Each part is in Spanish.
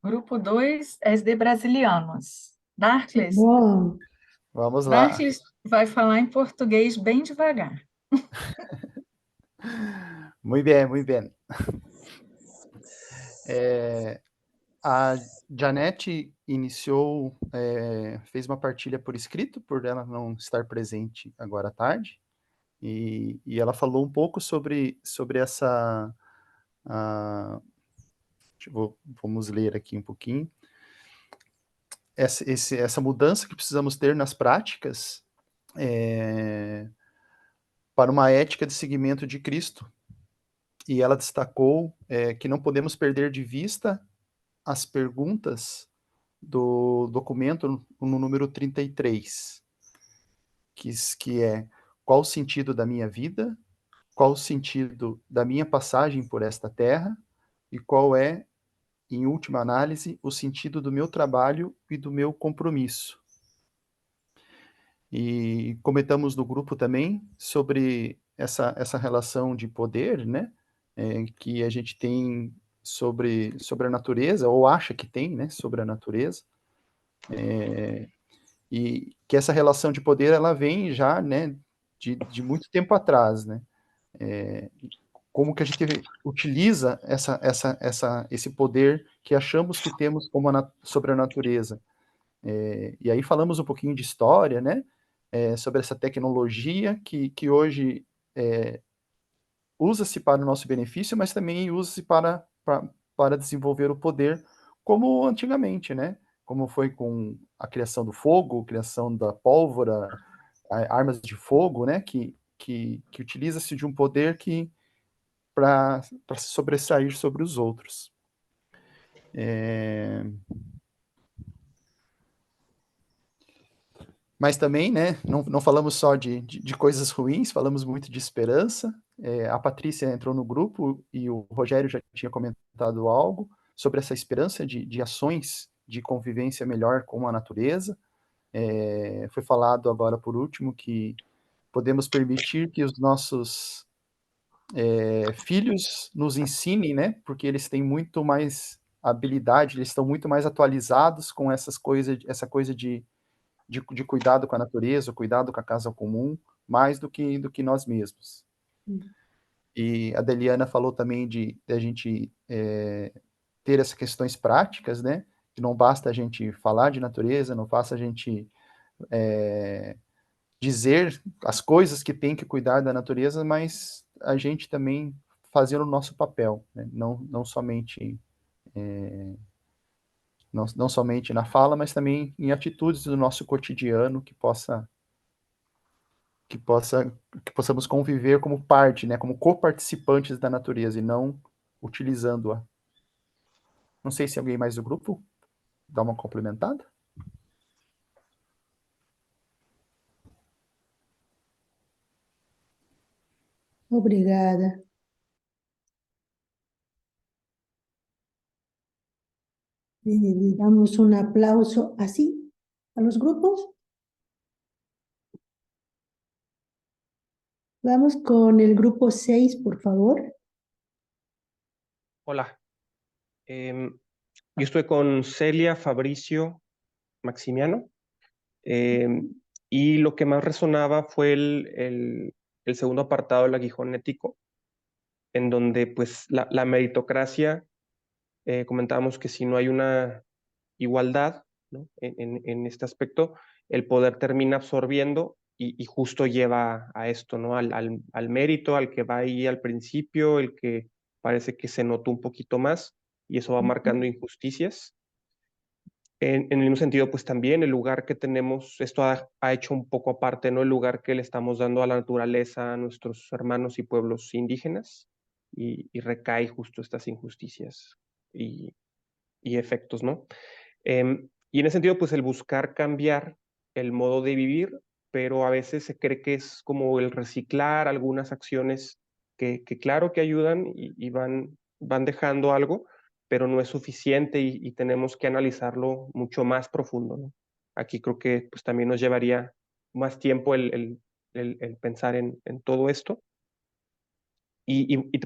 Grupo 2 é de brasilianos. Darkles, Bom, Vamos lá. Darkles vai falar em português bem devagar. Muito bem, muito bem. A Janete iniciou, fez uma partilha por escrito, por ela não estar presente agora à tarde, e ela falou um pouco sobre essa... vamos ler aqui um pouquinho. Essa mudança que precisamos ter nas práticas para uma ética de seguimento de Cristo. E ela destacou que não podemos perder de vista as perguntas do documento no número 33, que é: qual o sentido da minha vida, qual o sentido da minha passagem por esta terra, e qual é, em última análise, o sentido do meu trabalho e do meu compromisso. E comentamos no grupo também sobre essa relação de poder, né, que a gente tem sobre a natureza, ou acha que tem, né, sobre a natureza, e que essa relação de poder, ela vem já, né, de muito tempo atrás, né, como que a gente utiliza esse poder que achamos que temos sobre a natureza. E aí falamos um pouquinho de história, né, sobre essa tecnologia que hoje usa-se para o nosso benefício, mas também usa-se para desenvolver o poder, como antigamente, né? Como foi com a criação do fogo, criação da pólvora, armas de fogo, né? Que utiliza-se de um poder para se sobressair sobre os outros. Mas também, né, não falamos só de coisas ruins, falamos muito de esperança. A Patrícia entrou no grupo e o Rogério já tinha comentado algo sobre essa esperança de ações de convivência melhor com a natureza. Foi falado agora, por último, que podemos permitir que os nossos filhos nos ensinem, né, porque eles têm muito mais habilidade, eles estão muito mais atualizados com essa coisa de cuidado com a natureza, cuidado com a casa comum, mais do que nós mesmos. E a Deliana falou também de a gente ter essas questões práticas, né? Que não basta a gente falar de natureza, não basta a gente dizer as coisas que tem que cuidar da natureza, mas a gente também fazer o nosso papel, né? Não somente não somente na fala, mas também em atitudes do nosso cotidiano que, possa, que possamos conviver como parte, né, como coparticipantes da natureza e não utilizando-a. Não sei se alguém mais do grupo dá uma complementada. obrigada. Le damos un aplauso así a los grupos. Vamos con el grupo 6, por favor. Hola, yo estoy con Celia, Fabricio, Maximiano, y lo que más resonaba fue el segundo apartado del aguijón ético, en donde pues la meritocracia, comentábamos que si no hay una igualdad, ¿no? En este aspecto, el poder termina absorbiendo y justo lleva a esto, ¿no? Al mérito, al que va ahí al principio, el que parece que se notó un poquito más y eso va marcando injusticias. En el mismo sentido, pues también el lugar que tenemos, esto ha hecho un poco aparte, ¿no? El lugar que le estamos dando a la naturaleza, a nuestros hermanos y pueblos indígenas, y recae justo estas injusticias y efectos, ¿no? Y en ese sentido, pues el buscar cambiar el modo de vivir, pero a veces se cree que es como el reciclar algunas acciones que claro que ayudan y van dejando algo, pero no es suficiente y tenemos que analizarlo mucho más profundo, ¿no? Aquí creo que pues también nos llevaría más tiempo el pensar en todo esto.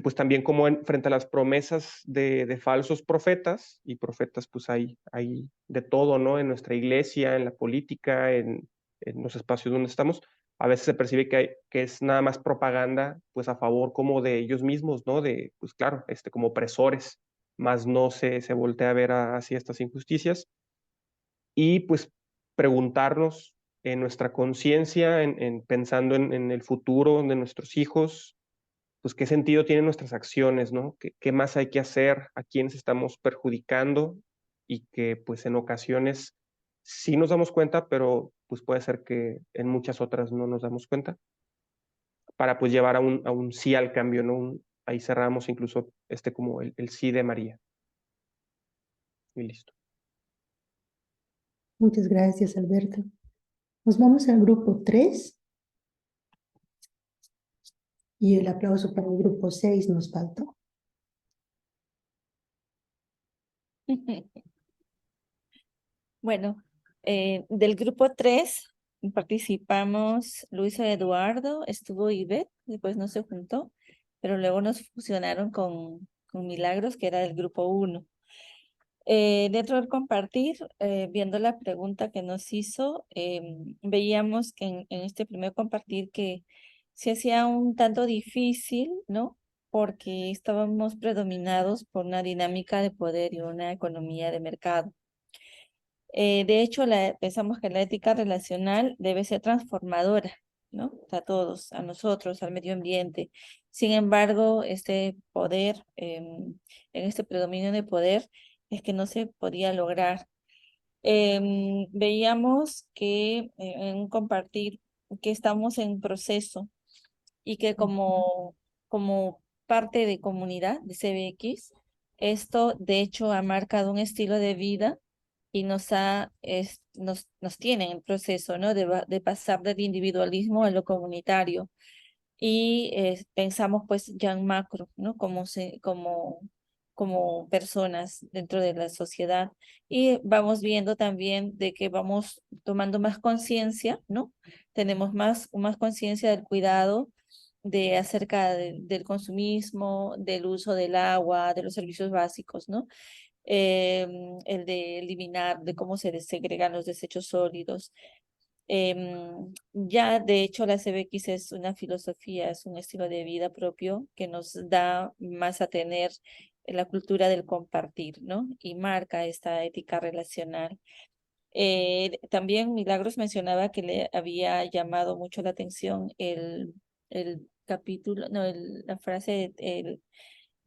pues también como frente a las promesas de falsos profetas, y profetas pues hay de todo, ¿no? En nuestra iglesia, en la política, en los espacios donde estamos, a veces se percibe que es nada más propaganda pues a favor como de ellos mismos, ¿no? De, pues claro, como opresores, más no se voltea a ver hacia estas injusticias. Y pues preguntarnos en nuestra conciencia, pensando en el futuro de nuestros hijos, pues qué sentido tienen nuestras acciones, ¿no? ¿Qué más hay que hacer? ¿A quiénes estamos perjudicando? Y que pues en ocasiones sí nos damos cuenta, pero pues puede ser que en muchas otras no nos damos cuenta, para pues llevar a un sí al cambio, ¿no? Ahí cerramos incluso como el sí de María. Y listo. Muchas gracias, Alberto. Nos vamos al grupo 3 y el aplauso para el grupo 6 nos faltó. Bueno, del grupo 3 participamos Luisa Eduardo, estuvo Ivette, después no se juntó, pero luego nos fusionaron con Milagros, que era del grupo 1. Dentro del compartir, viendo la pregunta que nos hizo, veíamos que en este primer compartir que se hacía un tanto difícil, ¿no? Porque estábamos predominados por una dinámica de poder y una economía de mercado. De hecho, pensamos que la ética relacional debe ser transformadora, ¿no? A todos, a nosotros, al medio ambiente. Sin embargo, este poder, en este predominio de poder, es que no se podía lograr. Veíamos que en un compartir que estamos en proceso y que como parte de comunidad de CBX, esto de hecho ha marcado un estilo de vida y nos tiene en el proceso, ¿no? De pasar del individualismo a lo comunitario. Y pensamos pues ya en macro, ¿no? Como personas dentro de la sociedad. Y vamos viendo también de que vamos tomando más conciencia, ¿no? Tenemos más conciencia del cuidado acerca del consumismo, del uso del agua, de los servicios básicos, ¿no? El de eliminar, de cómo se segregan los desechos sólidos. Ya de hecho la CBX es una filosofía, es un estilo de vida propio que nos da más a tener la cultura del compartir, ¿no? Y marca esta ética relacional. También Milagros mencionaba que le había llamado mucho la atención el capítulo, no, la frase,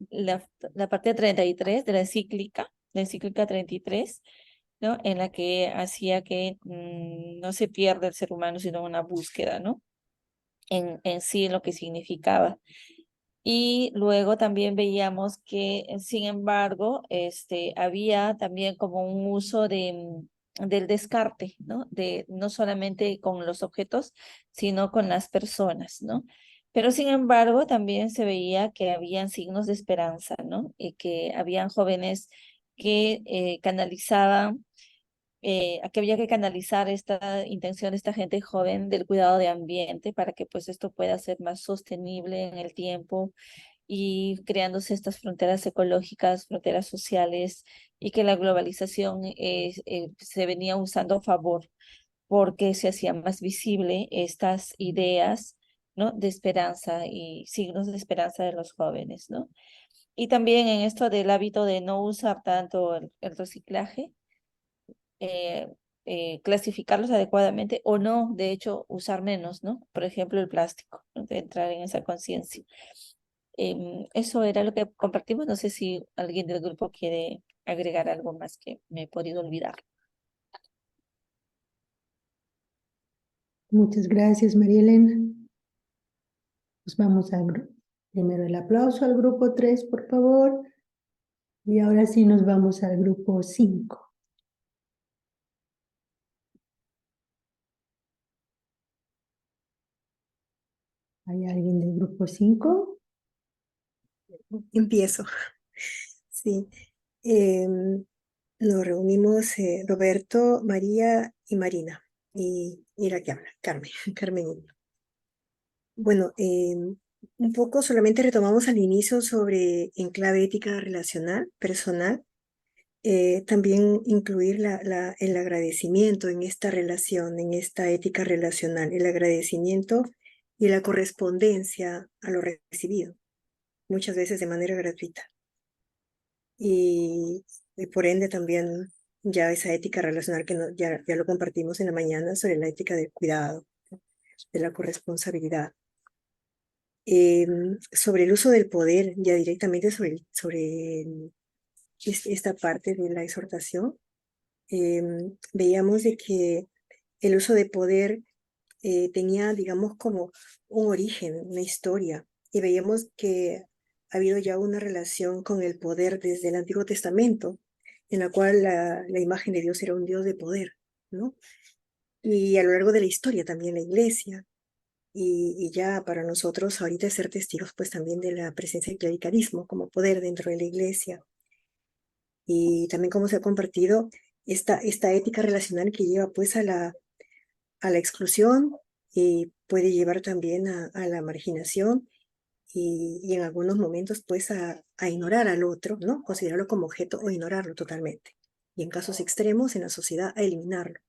la parte 33 de la encíclica 33, ¿no? En la que hacía que no se pierda el ser humano, sino una búsqueda, ¿no? En sí, en lo que significaba. Y luego también veíamos que, sin embargo, había también como un uso del descarte, ¿no? No solamente con los objetos, sino con las personas, ¿no? Pero sin embargo, también se veía que habían signos de esperanza, ¿no? Y que habían jóvenes que canalizaban, que había que canalizar esta intención de esta gente joven del cuidado de ambiente para que pues esto pueda ser más sostenible en el tiempo y creándose estas fronteras ecológicas, fronteras sociales, y que la globalización se venía usando a favor porque se hacía más visible estas ideas, ¿no? De esperanza y signos de esperanza de los jóvenes, ¿no? Y también en esto del hábito de no usar tanto el reciclaje, eh, clasificarlos adecuadamente o no, de hecho, usar menos, ¿no? Por ejemplo, el plástico, ¿no? De entrar en esa conciencia. Eso era lo que compartimos. No sé si alguien del grupo quiere agregar algo más que me he podido olvidar. Muchas gracias, María Elena. Nos vamos primero el aplauso al grupo 3, por favor. Y ahora sí nos vamos al grupo 5. ¿Hay alguien del grupo 5? Empiezo. Sí. Nos reunimos Roberto, María y Marina. Y la que habla, Carmen. Carmen. Bueno, un poco solamente retomamos al inicio sobre en clave ética relacional, personal. También incluir el agradecimiento en esta relación, en esta ética relacional, el agradecimiento y la correspondencia a lo recibido, muchas veces de manera gratuita. Y por ende también ya esa ética relacional que ya lo compartimos en la mañana sobre la ética del cuidado, ¿no? De la corresponsabilidad. Sobre el uso del poder, ya directamente sobre esta parte de la exhortación, veíamos de que el uso de poder tenía, digamos, como un origen, una historia, y veíamos que ha habido ya una relación con el poder desde el Antiguo Testamento, en la cual la imagen de Dios era un Dios de poder, ¿no? Y a lo largo de la historia también la iglesia, y ya para nosotros ahorita ser testigos pues también de la presencia del clericalismo como poder dentro de la iglesia, y también cómo se ha compartido esta ética relacional que lleva pues a la exclusión y puede llevar también a la marginación y en algunos momentos pues a ignorar al otro, ¿no? Considerarlo como objeto o ignorarlo totalmente. Y en casos extremos en la sociedad a eliminarlo.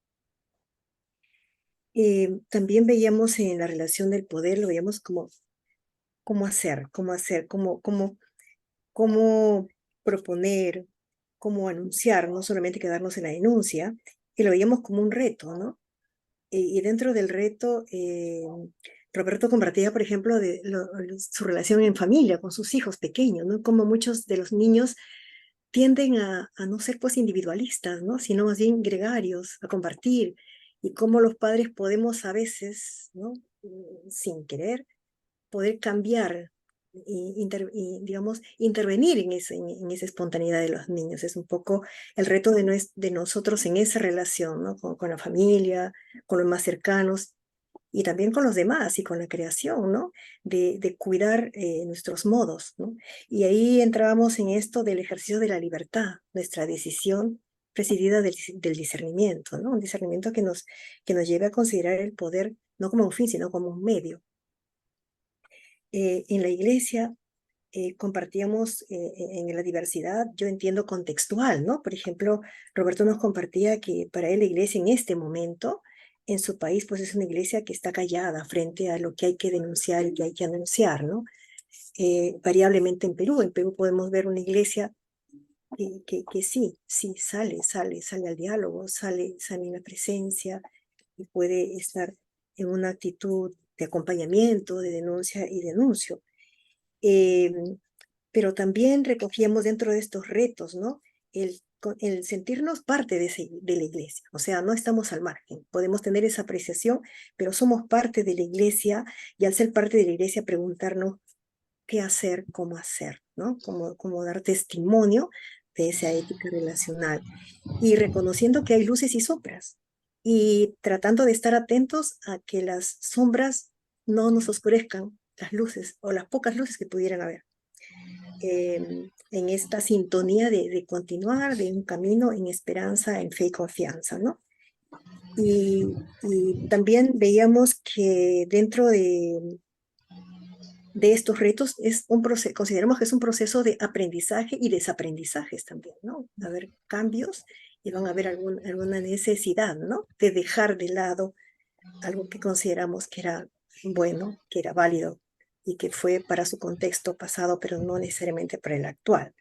También veíamos en la relación del poder, lo veíamos como cómo proponer, cómo anunciar, no solamente quedarnos en la denuncia, y lo veíamos como un reto, ¿no? Y dentro del reto, Roberto compartía, por ejemplo, su relación en familia con sus hijos pequeños, ¿no? Como muchos de los niños tienden a no ser pues individualistas, ¿no? Sino más bien gregarios, a compartir, y cómo los padres podemos a veces, ¿no? Sin querer, poder cambiar y, digamos, intervenir en esa espontaneidad de los niños. Es un poco el reto de nosotros en esa relación, ¿no? Con la familia, con los más cercanos y también con los demás y con la creación, ¿no? De cuidar nuestros modos, ¿no? Y ahí entrábamos en esto del ejercicio de la libertad, nuestra decisión presidida del discernimiento, ¿no? Un discernimiento que nos lleve a considerar el poder no como un fin, sino como un medio. En la iglesia compartíamos en la diversidad, yo entiendo contextual, ¿no? Por ejemplo, Roberto nos compartía que para él la iglesia en este momento, en su país, pues es una iglesia que está callada frente a lo que hay que denunciar y que hay que anunciar, ¿no? Variablemente en Perú podemos ver una iglesia que sí, sale al diálogo, sale en la presencia y puede estar en una actitud de acompañamiento, de denuncia y denuncio. Eh, pero también recogíamos dentro de estos retos, ¿no? El sentirnos parte de la iglesia, o sea, no estamos al margen, podemos tener esa apreciación, pero somos parte de la iglesia y al ser parte de la iglesia preguntarnos qué hacer, ¿no? Cómo dar testimonio de esa ética relacional y reconociendo que hay luces y sombras y tratando de estar atentos a que las sombras no nos oscurezcan las luces o las pocas luces que pudieran haber en esta sintonía de continuar de un camino en esperanza, en fe y confianza, ¿no? Y también veíamos que dentro de estos retos es un proceso, consideramos que es un proceso de aprendizaje y desaprendizajes también, ¿no? Va a haber cambios y van a haber alguna necesidad, ¿no? De dejar de lado algo que consideramos que era bueno, que era válido y que fue para su contexto pasado, pero no necesariamente para el actual.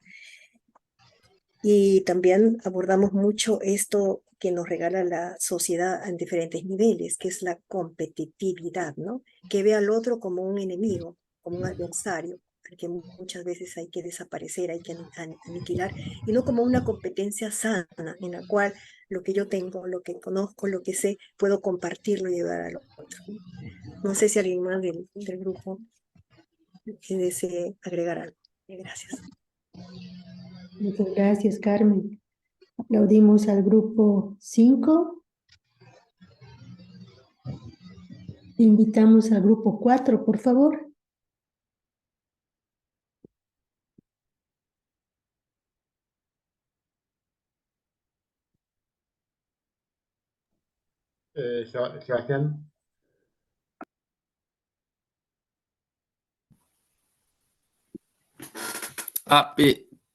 Y también abordamos mucho esto que nos regala la sociedad en diferentes niveles, que es la competitividad, ¿no? Que ve al otro como un enemigo, como un adversario, al que muchas veces hay que desaparecer, hay que aniquilar, y no como una competencia sana, en la cual lo que yo tengo, lo que conozco, lo que sé, puedo compartirlo y llevar al otro. No sé si alguien más del grupo desee agregar algo. Gracias. Muchas gracias, Carmen. Aplaudimos al grupo 5. Invitamos al grupo 4, por favor. Sebastián.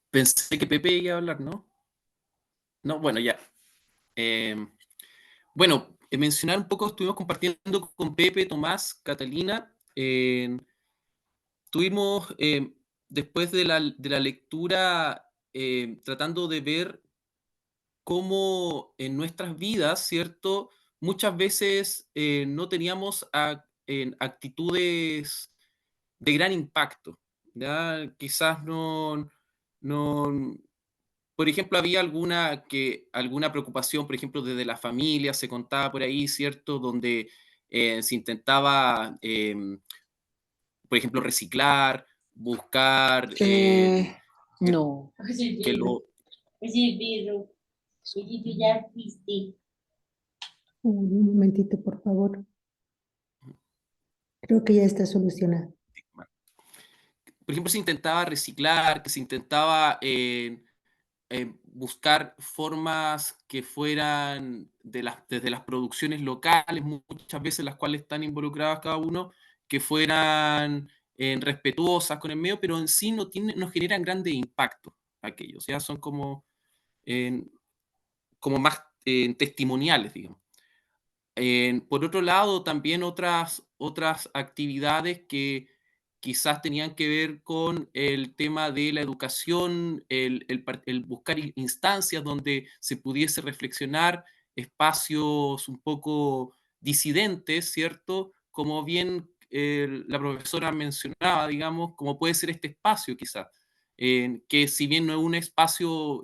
Pensé que Pepe iba a hablar, ¿no? No, bueno, ya. Bueno, mencionar un poco, estuvimos compartiendo con Pepe, Tomás, Catalina. Estuvimos, después de la lectura, tratando de ver cómo en nuestras vidas, ¿cierto? Muchas veces no teníamos actitudes de gran impacto, ¿ya? Quizás no, por ejemplo, había alguna preocupación, por ejemplo, desde la familia, se contaba por ahí, ¿cierto? Donde se intentaba, por ejemplo, reciclar, buscar No. que lo... Un momentito, por favor. Creo que ya está solucionado. Por ejemplo, se intentaba reciclar, que se intentaba buscar formas que fueran desde las producciones locales, muchas veces las cuales están involucradas cada uno, que fueran respetuosas con el medio, pero en sí no generan grandes impactos aquellos, ya son eh, como más testimoniales, digamos. Por otro lado, también otras actividades que quizás tenían que ver con el tema de la educación, el buscar instancias donde se pudiese reflexionar, espacios un poco disidentes, ¿cierto? Como bien la profesora mencionaba, digamos, como puede ser este espacio quizás, que si bien no es un espacio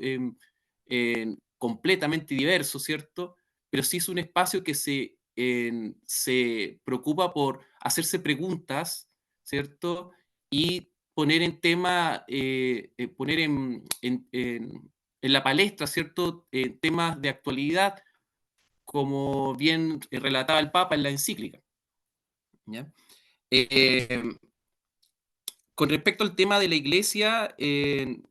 completamente diverso, ¿cierto? Pero sí es un espacio que se preocupa por hacerse preguntas, ¿cierto? Y poner en tema, poner en la palestra, ¿cierto? Temas de actualidad, como bien relataba el Papa en la encíclica. ¿Ya? Eh, con respecto al tema de la iglesia, eh,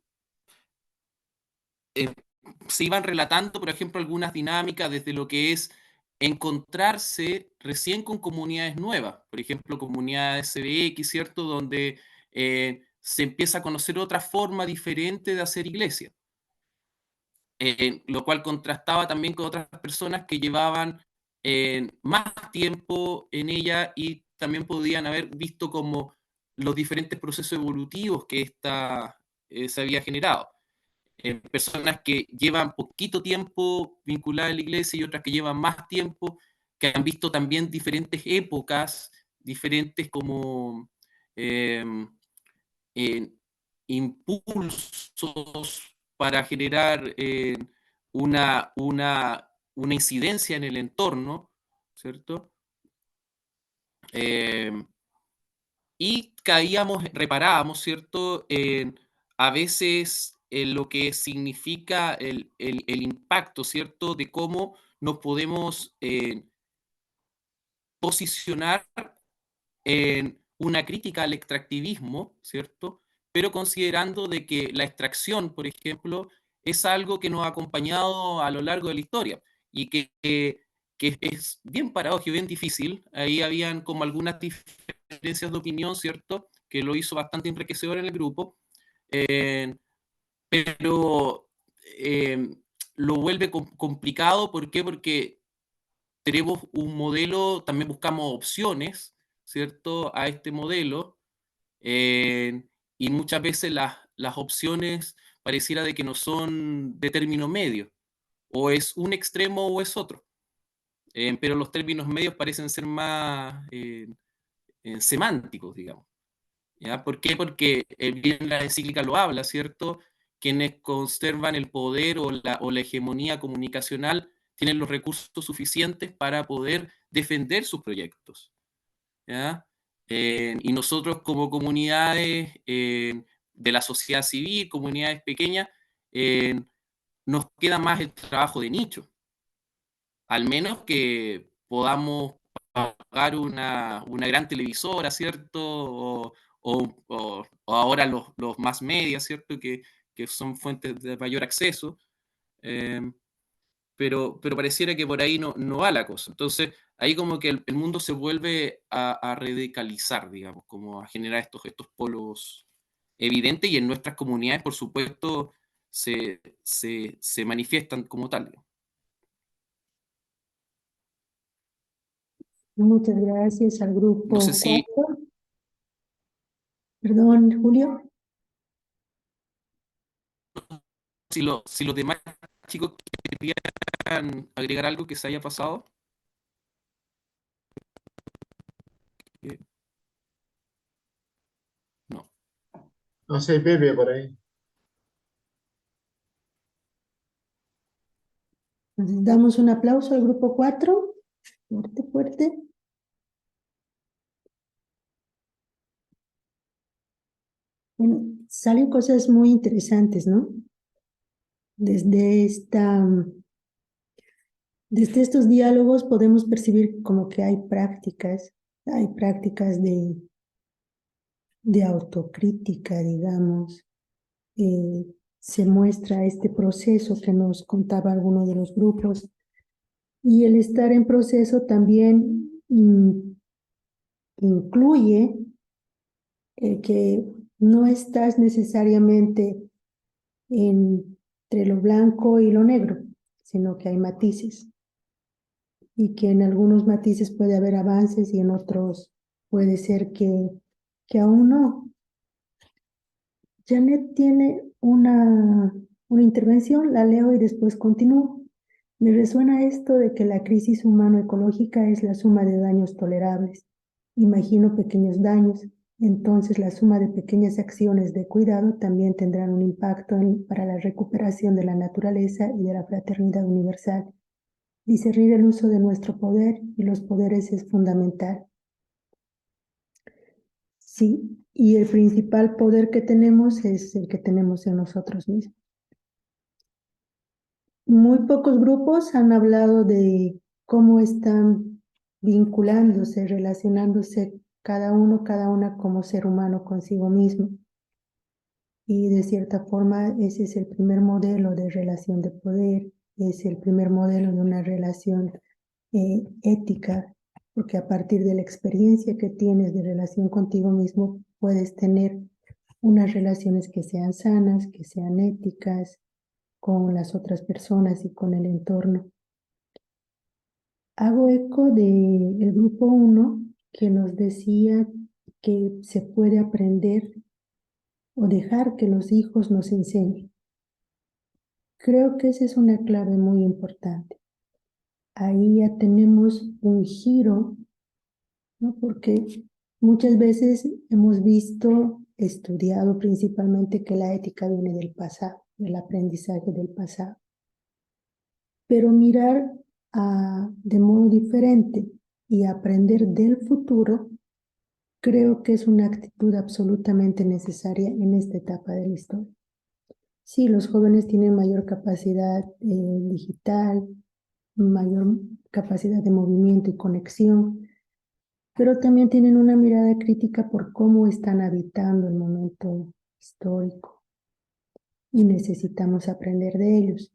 se iban relatando, por ejemplo, algunas dinámicas desde lo que es encontrarse recién con comunidades nuevas, por ejemplo, comunidades CBX, ¿cierto? Donde se empieza a conocer otra forma diferente de hacer iglesia, lo cual contrastaba también con otras personas que llevaban más tiempo en ella y también podían haber visto como los diferentes procesos evolutivos que esta se había generado. Personas que llevan poquito tiempo vinculadas a la iglesia y otras que llevan más tiempo, que han visto también diferentes épocas, diferentes como eh, eh, impulsos para generar una incidencia en el entorno, ¿cierto? Eh, y reparábamos, ¿cierto? A veces en lo que significa el impacto, ¿cierto? De cómo nos podemos posicionar en una crítica al extractivismo, ¿cierto? Pero considerando de que la extracción, por ejemplo, es algo que nos ha acompañado a lo largo de la historia y que es bien paradójico, bien difícil. Ahí habían como algunas diferencias de opinión, ¿cierto? Que lo hizo bastante enriquecedor en el grupo, eh, pero lo vuelve complicado. ¿Por qué? Porque tenemos un modelo, también buscamos opciones, ¿cierto? A este modelo, y muchas veces las opciones pareciera de que no son de término medio, o es un extremo o es otro, pero los términos medios parecen ser más semánticos, digamos. ¿Ya? ¿Por qué? Porque bien la encíclica lo habla, ¿cierto? Quienes conservan el poder o la hegemonía comunicacional tienen los recursos suficientes para poder defender sus proyectos. ¿Ya? Y nosotros como comunidades de la sociedad civil, comunidades pequeñas, eh, nos queda más el trabajo de nicho, al menos que podamos pagar una gran televisora, ¿cierto? O ahora los más media, ¿cierto? Que son fuentes de mayor acceso. Eh, pero pareciera que por ahí no va la cosa. Entonces, ahí como que el mundo se vuelve a radicalizar, digamos, como a generar estos polos evidente y en nuestras comunidades, por supuesto, se manifiestan como tal. Muchas gracias al grupo No sé si, 4. Perdón, Julio. si los demás chicos querían agregar algo que se haya pasado. No. No sé, Pepe, por ahí. Entonces, damos un aplauso al grupo 4. Fuerte, fuerte. Bueno, salen cosas muy interesantes, ¿no? Desde estos diálogos podemos percibir como que hay prácticas de autocrítica, digamos. Se muestra este proceso que nos contaba alguno de los grupos. Y el estar en proceso también incluye que no estás necesariamente entre lo blanco y lo negro, sino que hay matices. Y que en algunos matices puede haber avances y en otros puede ser que aún no. Janet tiene una intervención, la leo y después continúo. Me resuena esto de que la crisis humano-ecológica es la suma de daños tolerables. Imagino pequeños daños, entonces la suma de pequeñas acciones de cuidado también tendrán un impacto para la recuperación de la naturaleza y de la fraternidad universal. Discernir el uso de nuestro poder y los poderes es fundamental. Sí, y el principal poder que tenemos es el que tenemos en nosotros mismos. Muy pocos grupos han hablado de cómo están vinculándose, relacionándose cada una como ser humano consigo mismo. Y de cierta forma ese es el primer modelo de relación de poder, es el primer modelo de una relación ética, porque a partir de la experiencia que tienes de relación contigo mismo puedes tener unas relaciones que sean sanas, que sean éticas con las otras personas y con el entorno. Hago eco del grupo 1 que nos decía que se puede aprender o dejar que los hijos nos enseñen. Creo que esa es una clave muy importante. Ahí ya tenemos un giro, ¿no? Porque muchas veces hemos visto, estudiado principalmente que la ética viene del pasado, del aprendizaje del pasado. Pero mirar de modo diferente y aprender del futuro, creo que es una actitud absolutamente necesaria en esta etapa de la historia. Sí, los jóvenes tienen mayor capacidad digital, mayor capacidad de movimiento y conexión, pero también tienen una mirada crítica por cómo están habitando el momento histórico y necesitamos aprender de ellos.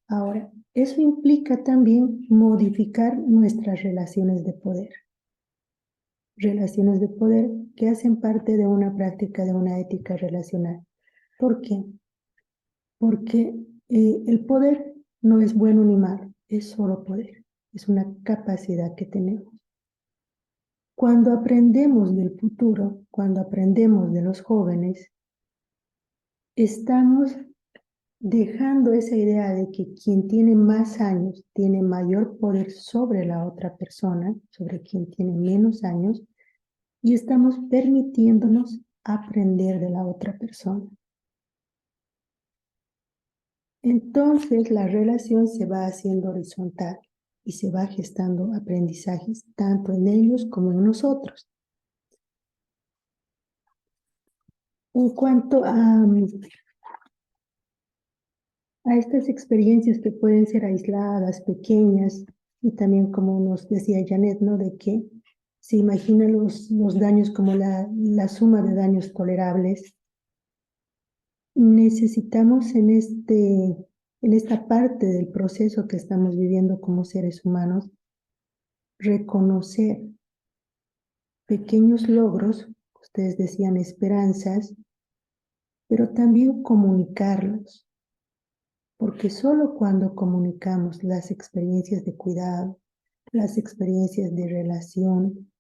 Ahora, eso implica también modificar nuestras relaciones de poder. Relaciones de poder que hacen parte de una práctica de una ética relacional. ¿Por qué? Porque el poder no es bueno ni malo, es solo poder, es una capacidad que tenemos. Cuando aprendemos del futuro, cuando aprendemos de los jóvenes, estamos dejando esa idea de que quien tiene más años tiene mayor poder sobre la otra persona, sobre quien tiene menos años, y estamos permitiéndonos aprender de la otra persona. Entonces la relación se va haciendo horizontal y se va gestando aprendizajes tanto en ellos como en nosotros. En cuanto a estas experiencias que pueden ser aisladas, pequeñas, y también como nos decía Janet, ¿no? De que se imagina los daños como la suma de daños tolerables. Necesitamos en esta parte del proceso que estamos viviendo como seres humanos, reconocer pequeños logros, ustedes decían esperanzas, pero también comunicarlos, porque solo cuando comunicamos las experiencias de cuidado, las experiencias de relación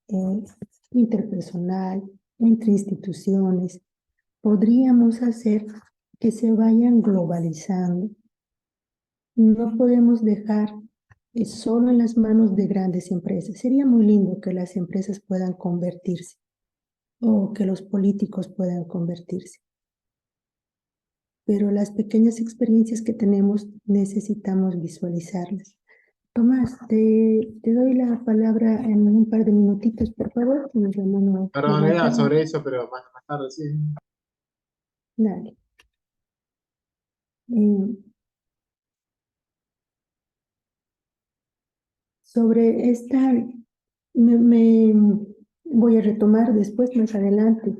interpersonal, entre instituciones, podríamos hacer que se vayan globalizando. No podemos dejar solo en las manos de grandes empresas. Sería muy lindo que las empresas puedan convertirse o que los políticos puedan convertirse. Pero las pequeñas experiencias que tenemos necesitamos visualizarlas. Tomás, te doy la palabra en un par de minutitos, por favor. Mi hermano Perdón, era Jonathan. sobre eso, pero más tarde sí. Dale. Eh, sobre esta, me voy a retomar después, más adelante.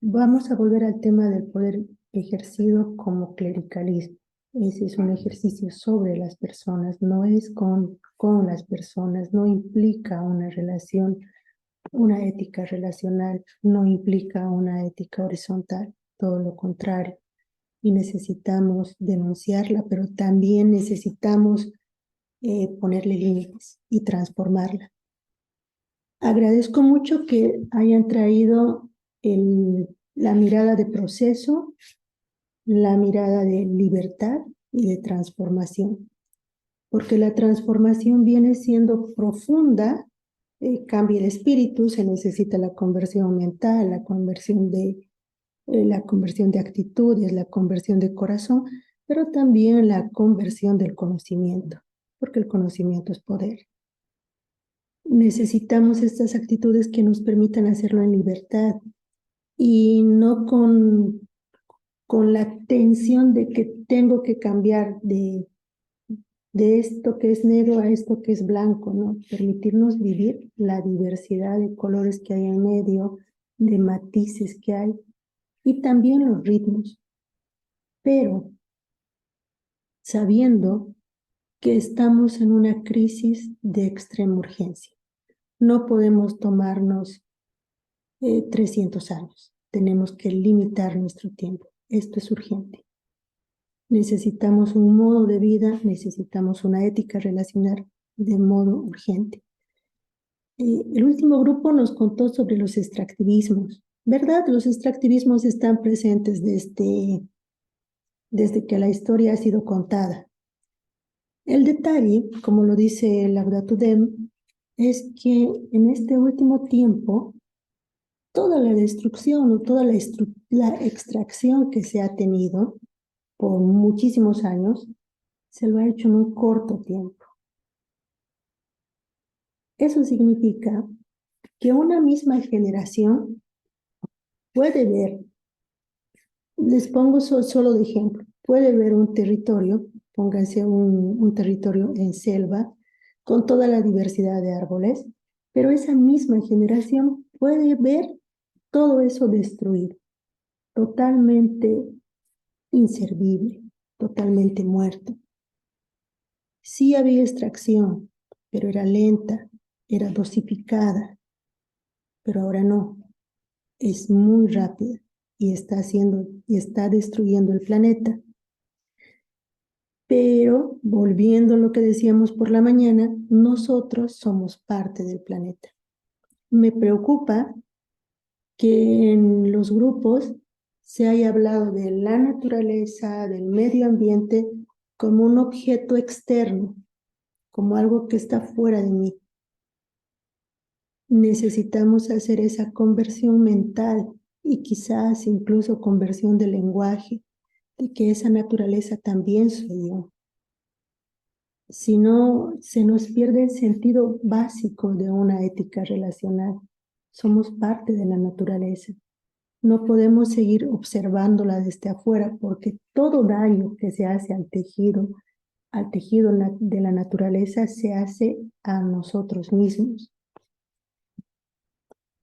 Vamos a volver al tema del poder ejercido como clericalismo. Ese es un ejercicio sobre las personas, no es con las personas, no implica una relación, una ética relacional, no implica una ética horizontal, todo lo contrario. Y necesitamos denunciarla, pero también necesitamos ponerle límites y transformarla. Agradezco mucho que hayan traído la mirada de proceso, la mirada de libertad y de transformación, porque la transformación viene siendo profunda, cambia el espíritu, se necesita la conversión mental, la conversión de actitudes, la conversión de corazón, pero también la conversión del conocimiento, porque el conocimiento es poder. Necesitamos estas actitudes que nos permitan hacerlo en libertad y no con la tensión de que tengo que cambiar de esto que es negro a esto que es blanco, ¿no? Permitirnos vivir la diversidad de colores que hay en medio, de matices que hay y también los ritmos, pero sabiendo que estamos en una crisis de extrema urgencia. No podemos tomarnos 300 años. Tenemos que limitar nuestro tiempo. Esto es urgente. Necesitamos un modo de vida, necesitamos una ética relacional de modo urgente. El último grupo nos contó sobre los extractivismos. ¿Verdad? Los extractivismos están presentes desde que la historia ha sido contada. El detalle, como lo dice Laudato Dem, es que en este último tiempo toda la destrucción o toda la extracción que se ha tenido por muchísimos años, se lo ha hecho en un corto tiempo. Eso significa que una misma generación puede ver, les pongo solo de ejemplo, puede ver un territorio, pónganse un territorio en selva, con toda la diversidad de árboles, pero esa misma generación puede ver todo eso destruido, totalmente inservible, totalmente muerto. Sí había extracción, pero era lenta, era dosificada, pero ahora no. Es muy rápida y está destruyendo el planeta. Pero, volviendo a lo que decíamos por la mañana, nosotros somos parte del planeta. Me preocupa que en los grupos se haya hablado de la naturaleza, del medio ambiente, como un objeto externo, como algo que está fuera de mí. Necesitamos hacer esa conversión mental y quizás incluso conversión del lenguaje, de que esa naturaleza también soy yo. Si no, se nos pierde el sentido básico de una ética relacional. Somos parte de la naturaleza. No podemos seguir observándola desde afuera porque todo daño que se hace al tejido de la naturaleza se hace a nosotros mismos.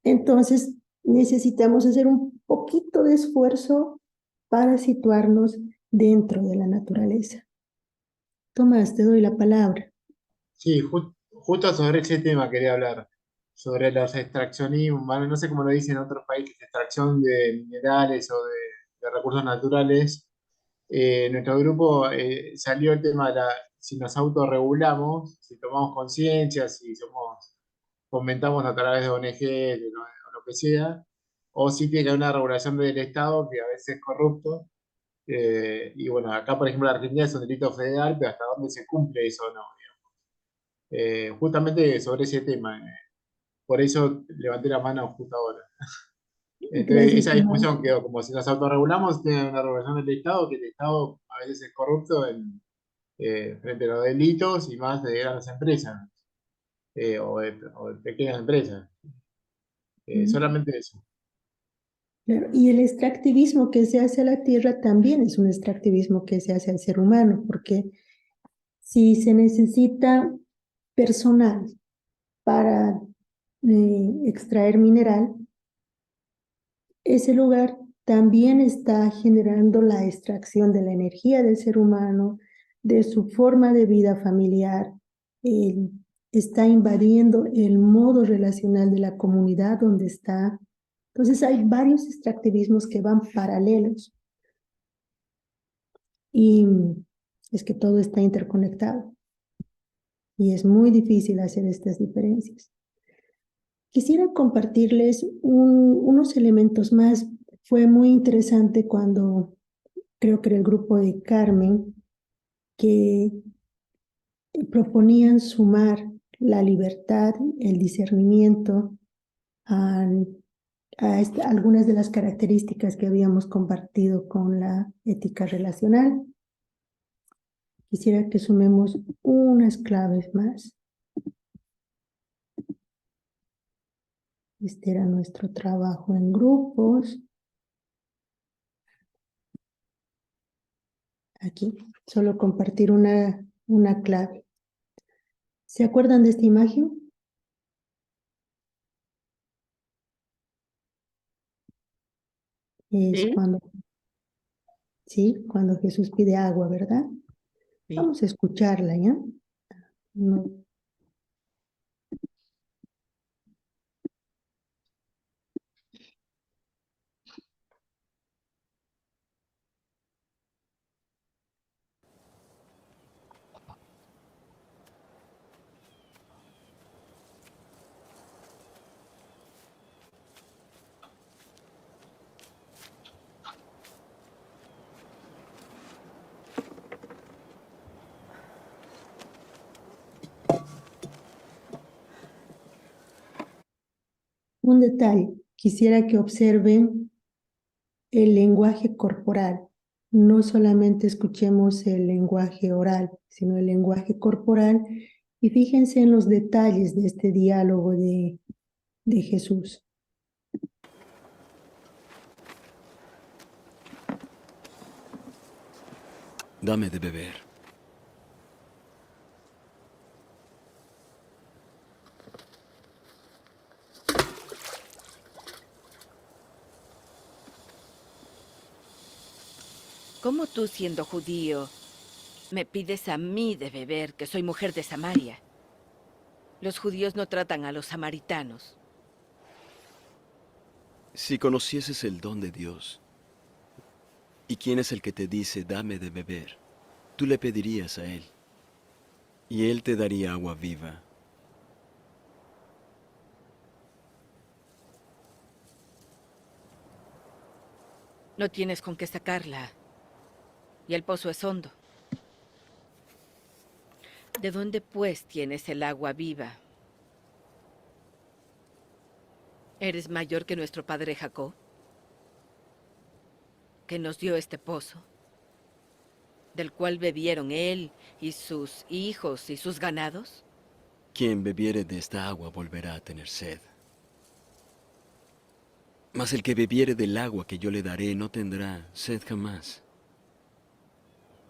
Entonces, necesitamos hacer un poquito de esfuerzo para situarnos dentro de la naturaleza. Tomás, te doy la palabra. Sí, justo sobre ese tema quería hablar, sobre los extraccionismos, bueno, no sé cómo lo dicen en otros países, extracción de minerales o de de recursos naturales, en nuestro grupo salió el tema de si nos autorregulamos, si tomamos conciencia, si fomentamos a través de ONG, o lo que sea, o si tiene una regulación del Estado que a veces es corrupto. Y bueno, acá por ejemplo la Argentina es un delito federal, pero hasta dónde se cumple eso o no. Justamente sobre ese tema, por eso levanté la mano justo ahora. Entonces, Gracias, esa Tomás. discusión quedó como si nos autorregulamos, tiene una regulación del Estado, que el Estado a veces es corrupto frente a los delitos y más de grandes empresas o de pequeñas empresas. Solamente eso. Claro, y el extractivismo que se hace a la tierra también es un extractivismo que se hace al ser humano, porque si se necesita personal para extraer mineral, ese lugar también está generando la extracción de la energía del ser humano, de su forma de vida familiar, está invadiendo el modo relacional de la comunidad donde está. Entonces hay varios extractivismos que van paralelos y es que todo está interconectado y es muy difícil hacer estas diferencias. Quisiera compartirles unos elementos más. Fue muy interesante cuando creo que era el grupo de Carmen que proponían sumar la libertad, el discernimiento a algunas de las características que habíamos compartido con la ética relacional. Quisiera que sumemos unas claves más. Este era nuestro trabajo en grupos. Aquí, solo compartir una clave. ¿Se acuerdan de esta imagen? Es Sí. cuando Jesús pide agua, ¿verdad? Sí. Vamos a escucharla, ¿ya? No. Un detalle, quisiera que observen el lenguaje corporal. No solamente escuchemos el lenguaje oral, sino el lenguaje corporal y fíjense en los detalles de este diálogo de Jesús. Dame de beber. ¿Cómo tú, siendo judío, me pides a mí de beber, que soy mujer de Samaria? Los judíos no tratan a los samaritanos. Si conocieses el don de Dios, ¿y quién es el que te dice, dame de beber? Tú le pedirías a Él, y Él te daría agua viva. No tienes con qué sacarla, y el pozo es hondo. ¿De dónde, pues, tienes el agua viva? ¿Eres mayor que nuestro padre Jacob, que nos dio este pozo, del cual bebieron él y sus hijos y sus ganados? Quien bebiere de esta agua volverá a tener sed. Mas el que bebiere del agua que yo le daré no tendrá sed jamás,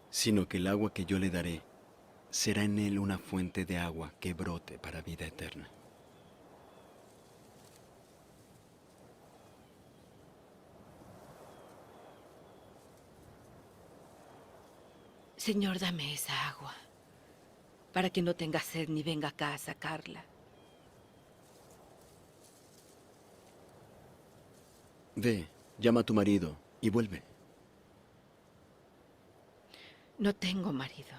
sino que el agua que yo le daré será en él una fuente de agua que brote para vida eterna. Señor, dame esa agua, para que no tenga sed ni venga acá a sacarla. Ve, llama a tu marido y vuelve. No tengo marido.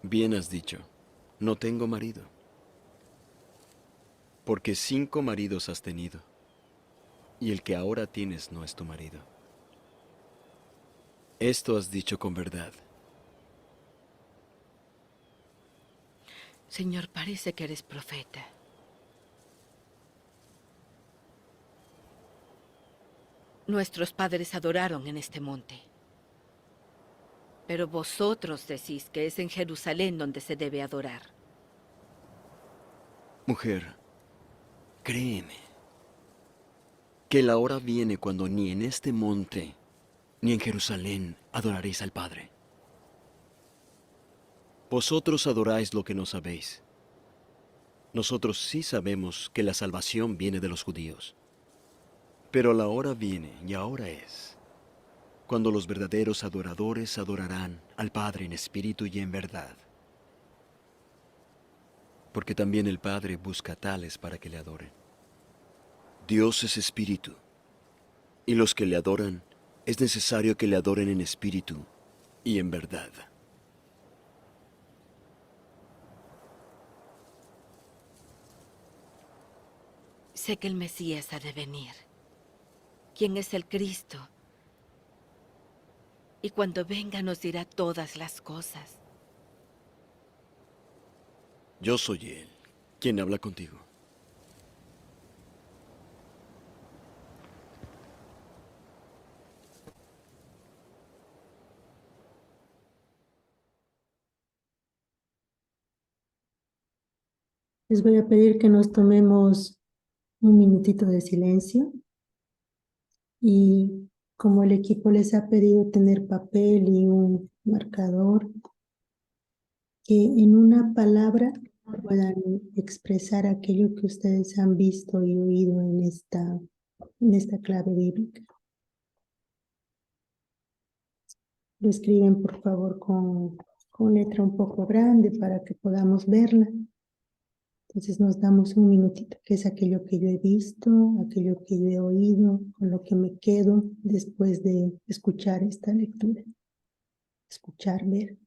Bien has dicho, no tengo marido. Porque 5 maridos has tenido, y el que ahora tienes no es tu marido. Esto has dicho con verdad. Señor, parece que eres profeta. Nuestros padres adoraron en este monte. Pero vosotros decís que es en Jerusalén donde se debe adorar. Mujer, créeme, que la hora viene cuando ni en este monte, ni en Jerusalén adoraréis al Padre. Vosotros adoráis lo que no sabéis. Nosotros sí sabemos que la salvación viene de los judíos. Pero la hora viene, y ahora es, cuando los verdaderos adoradores adorarán al Padre en espíritu y en verdad. Porque también el Padre busca tales para que le adoren. Dios es espíritu, y los que le adoran, es necesario que le adoren en espíritu y en verdad. Sé que el Mesías ha de venir. ¿Quién es el Cristo? Y cuando venga nos dirá todas las cosas. Yo soy Él, quien habla contigo. Les voy a pedir que nos tomemos un minutito de silencio y como el equipo les ha pedido tener papel y un marcador, que en una palabra puedan expresar aquello que ustedes han visto y oído en esta clave bíblica. Lo escriben por favor con letra un poco grande para que podamos verla. Entonces nos damos un minutito, que es aquello que yo he visto, aquello que yo he oído, con lo que me quedo después de escuchar esta lectura. Escuchar, ver.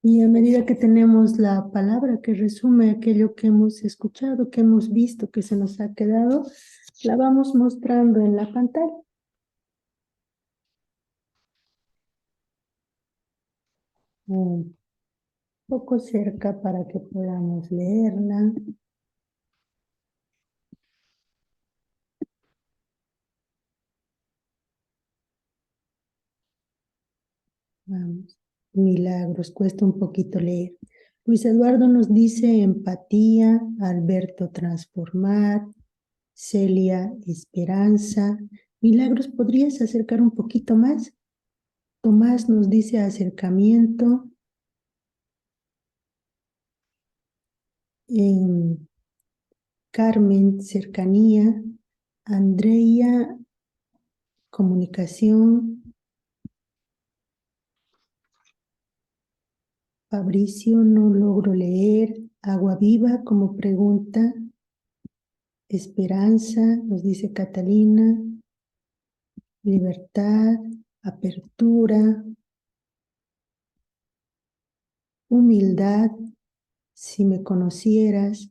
Y a medida que tenemos la palabra que resume aquello que hemos escuchado, que hemos visto, que se nos ha quedado, la vamos mostrando en la pantalla. Un poco cerca para que podamos leerla. Vamos. Milagros, cuesta un poquito leer. Luis Eduardo nos dice empatía, Alberto transformar, Celia esperanza. Milagros, ¿podrías acercar un poquito más? Tomás nos dice acercamiento. Carmen, cercanía. Andrea, comunicación. Fabricio, no logro leer. Agua viva como pregunta. Esperanza, nos dice Catalina. Libertad, apertura. Humildad, si me conocieras.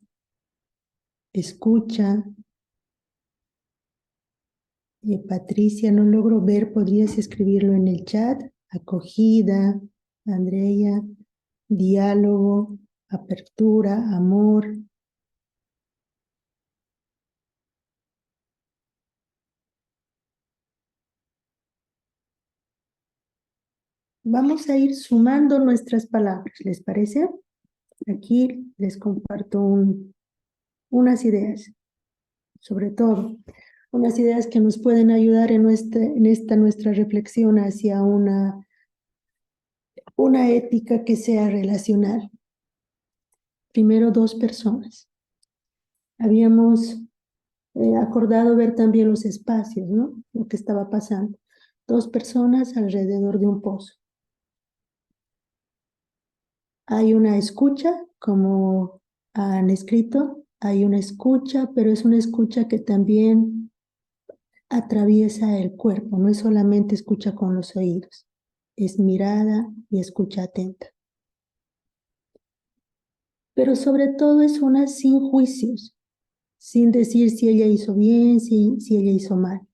Escucha. Patricia, no logro ver, ¿podrías escribirlo en el chat? Acogida, Andrea, diálogo, apertura, amor. Vamos a ir sumando nuestras palabras, ¿les parece? Aquí les comparto unas ideas, sobre todo, unas ideas que nos pueden ayudar en esta nuestra reflexión hacia una ética que sea relacional. Primero, 2 personas. Habíamos acordado ver también los espacios, ¿no? Lo que estaba pasando. 2 personas alrededor de un pozo. Hay una escucha, como han escrito, hay una escucha, pero es una escucha que también atraviesa el cuerpo, no es solamente escucha con los oídos, es mirada y escucha atenta. Pero sobre todo es una sin juicios, sin decir si ella hizo bien, si ella hizo mal.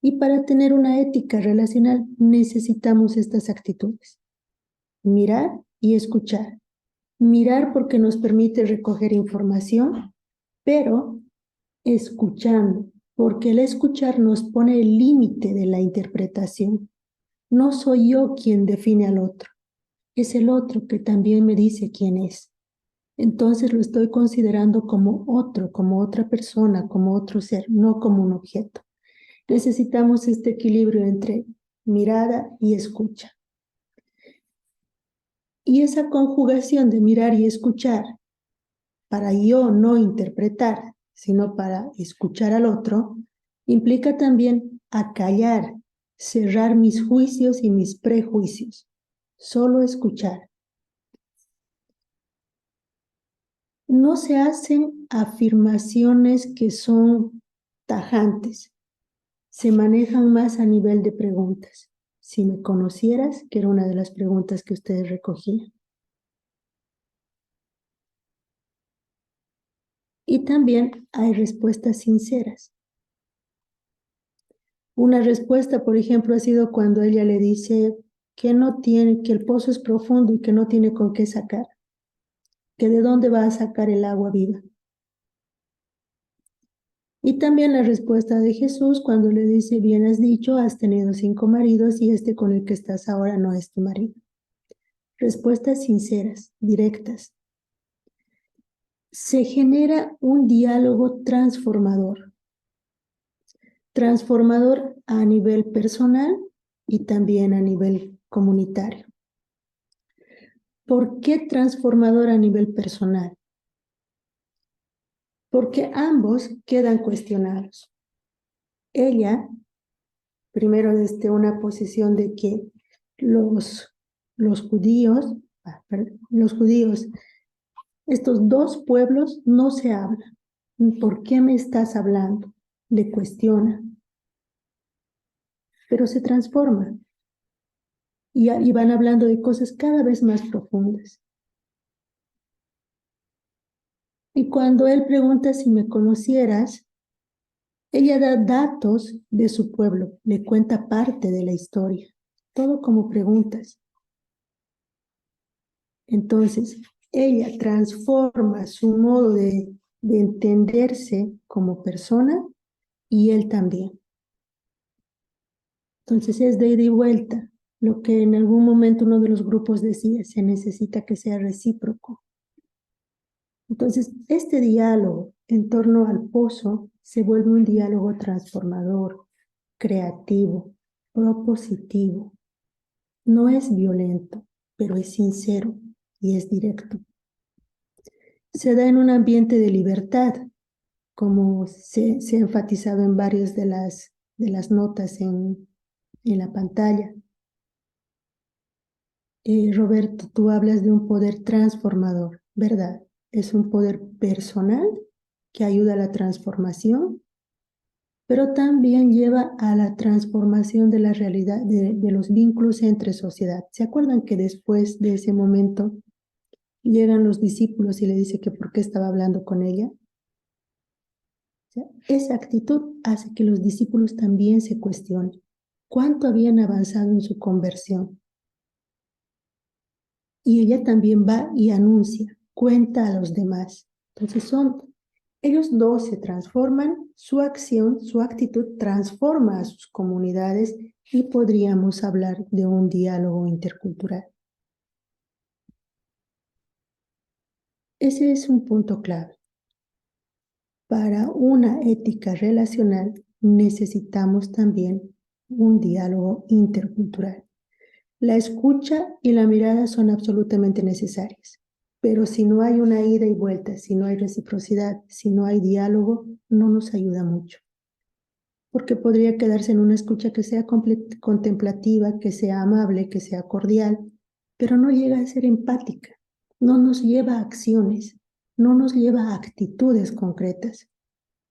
Y para tener una ética relacional necesitamos estas actitudes. Mirar y escuchar. Mirar porque nos permite recoger información, pero escuchando, porque el escuchar nos pone el límite de la interpretación. No soy yo quien define al otro, es el otro que también me dice quién es. Entonces lo estoy considerando como otro, como otra persona, como otro ser, no como un objeto. Necesitamos este equilibrio entre mirada y escucha. Y esa conjugación de mirar y escuchar, para yo no interpretar, sino para escuchar al otro, implica también acallar, cerrar mis juicios y mis prejuicios. Solo escuchar. No se hacen afirmaciones que son tajantes. Se manejan más a nivel de preguntas. Si me conocieras, que era una de las preguntas que ustedes recogían. Y también hay respuestas sinceras. Una respuesta, por ejemplo, ha sido cuando ella le dice que no tiene, que el pozo es profundo y que no tiene con qué sacar. Que de dónde va a sacar el agua viva. Y también la respuesta de Jesús cuando le dice, bien has dicho, has tenido 5 maridos y este con el que estás ahora no es tu marido. Respuestas sinceras, directas. Se genera un diálogo transformador. Transformador a nivel personal y también a nivel comunitario. ¿Por qué transformador a nivel personal? Porque ambos quedan cuestionados. Ella, primero desde una posición de que los judíos, estos 2 pueblos no se hablan. ¿Por qué me estás hablando? Le cuestiona. Pero se transforma. y van hablando de cosas cada vez más profundas. Y cuando él pregunta si me conocieras, ella da datos de su pueblo, le cuenta parte de la historia, todo como preguntas. Entonces, ella transforma su modo de entenderse como persona y él también. Entonces es de ida y vuelta. Lo que en algún momento uno de los grupos decía, se necesita que sea recíproco. Entonces, este diálogo en torno al pozo se vuelve un diálogo transformador, creativo, propositivo. No es violento, pero es sincero y es directo. Se da en un ambiente de libertad, como se ha enfatizado en varias de las notas en la pantalla. Roberto, tú hablas de un poder transformador, ¿verdad? Es un poder personal que ayuda a la transformación, pero también lleva a la transformación de la realidad, de los vínculos entre sociedad. ¿Se acuerdan que después de ese momento llegan los discípulos y le dice que por qué estaba hablando con ella? O sea, esa actitud hace que los discípulos también se cuestionen cuánto habían avanzado en su conversión. Y ella también va y anuncia, cuenta a los demás. Entonces ellos dos se transforman, su acción, su actitud transforma a sus comunidades y podríamos hablar de un diálogo intercultural. Ese es un punto clave. Para una ética relacional necesitamos también un diálogo intercultural. La escucha y la mirada son absolutamente necesarias, pero si no hay una ida y vuelta, si no hay reciprocidad, si no hay diálogo, no nos ayuda mucho. Porque podría quedarse en una escucha que sea contemplativa, que sea amable, que sea cordial, pero no llega a ser empática, no nos lleva a acciones, no nos lleva a actitudes concretas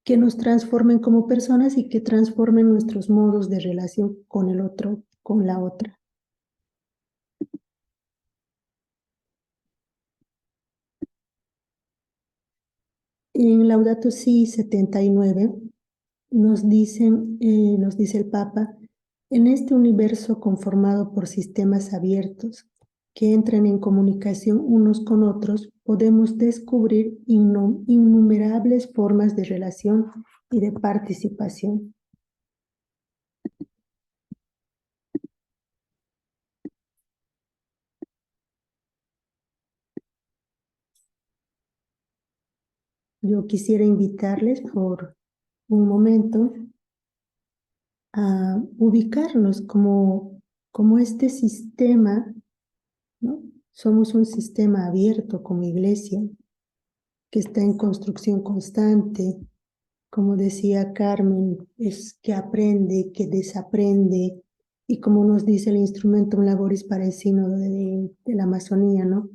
que nos transformen como personas y que transformen nuestros modos de relación con el otro, con la otra. En Laudato Si 79 nos dice el Papa, en este universo conformado por sistemas abiertos que entran en comunicación unos con otros, podemos descubrir innumerables formas de relación y de participación. Yo quisiera invitarles por un momento a ubicarnos como este sistema, ¿no? Somos un sistema abierto como iglesia que está en construcción constante. Como decía Carmen, es que aprende, que desaprende, y como nos dice el Instrumentum Laboris para el Sínodo de la Amazonía, ¿no?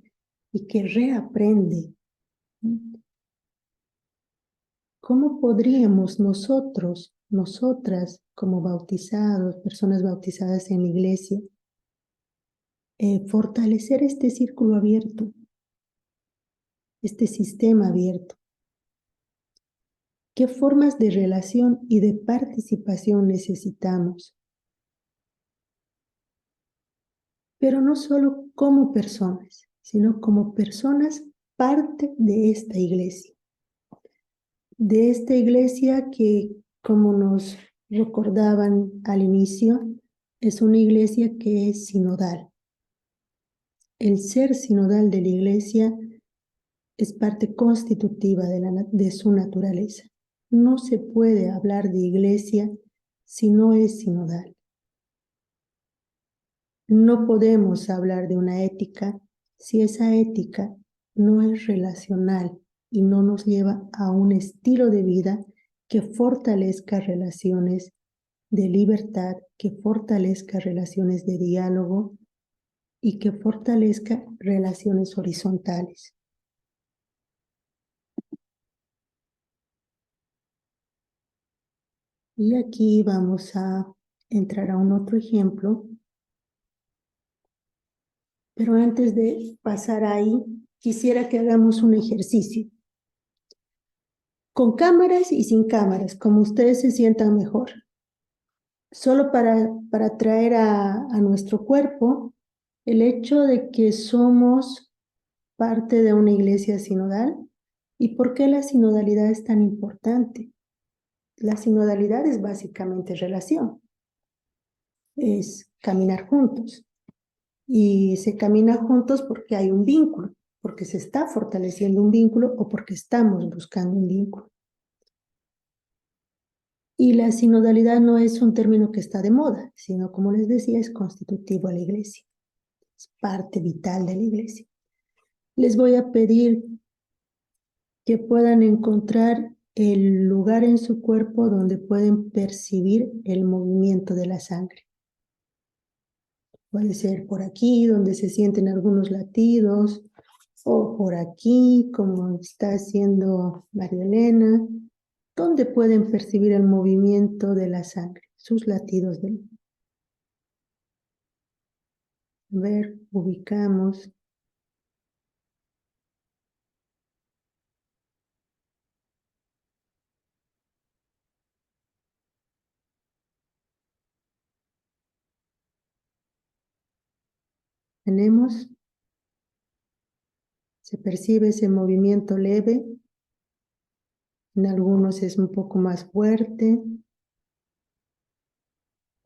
Y que reaprende. ¿Cómo podríamos nosotros, nosotras, como bautizados, personas bautizadas en la iglesia, fortalecer este círculo abierto, este sistema abierto? ¿Qué formas de relación y de participación necesitamos? Pero no solo como personas, sino como personas parte de esta iglesia. De esta iglesia que, como nos recordaban al inicio, es una iglesia que es sinodal. El ser sinodal de la iglesia es parte constitutiva de su naturaleza. No se puede hablar de iglesia si no es sinodal. No podemos hablar de una ética si esa ética no es relacional y no nos lleva a un estilo de vida que fortalezca relaciones de libertad, que fortalezca relaciones de diálogo y que fortalezca relaciones horizontales. Y aquí vamos a entrar a un otro ejemplo Pero antes de pasar ahí, quisiera que hagamos un ejercicio. Con cámaras y sin cámaras, como ustedes se sientan mejor. Solo para traer a nuestro cuerpo el hecho de que somos parte de una iglesia sinodal y por qué la sinodalidad es tan importante. La sinodalidad es básicamente relación, es caminar juntos. Y se camina juntos porque hay un vínculo, porque se está fortaleciendo un vínculo o porque estamos buscando un vínculo. Y la sinodalidad no es un término que está de moda, sino, como les decía, es constitutivo a la iglesia. Es parte vital de la iglesia. Les voy a pedir que puedan encontrar el lugar en su cuerpo donde pueden percibir el movimiento de la sangre. Puede ser por aquí, donde se sienten algunos latidos, o por aquí, como está haciendo María Elena, donde pueden percibir el movimiento de la sangre, sus latidos. A ver, ubicamos. Tenemos, se percibe ese movimiento leve, en algunos es un poco más fuerte,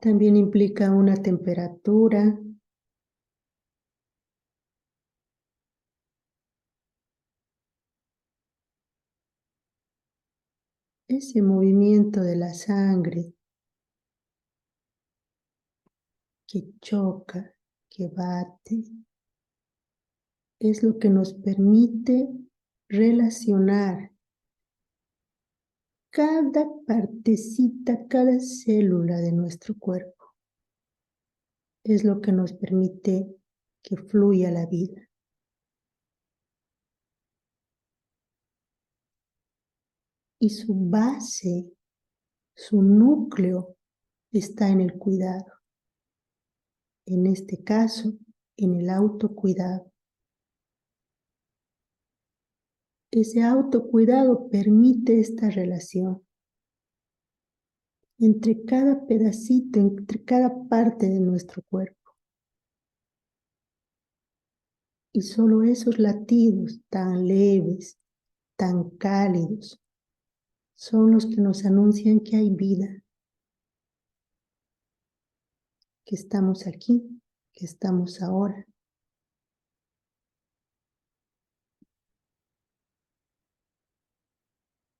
también implica una temperatura. Ese movimiento de la sangre que choca, que bate, es lo que nos permite relacionar cada partecita, cada célula de nuestro cuerpo. Es lo que nos permite que fluya la vida. Y su base, su núcleo, está en el cuidado. En este caso, en el autocuidado. Ese autocuidado permite esta relación entre cada pedacito, entre cada parte de nuestro cuerpo. Y solo esos latidos tan leves, tan cálidos, son los que nos anuncian que hay vida, que estamos aquí, que estamos ahora.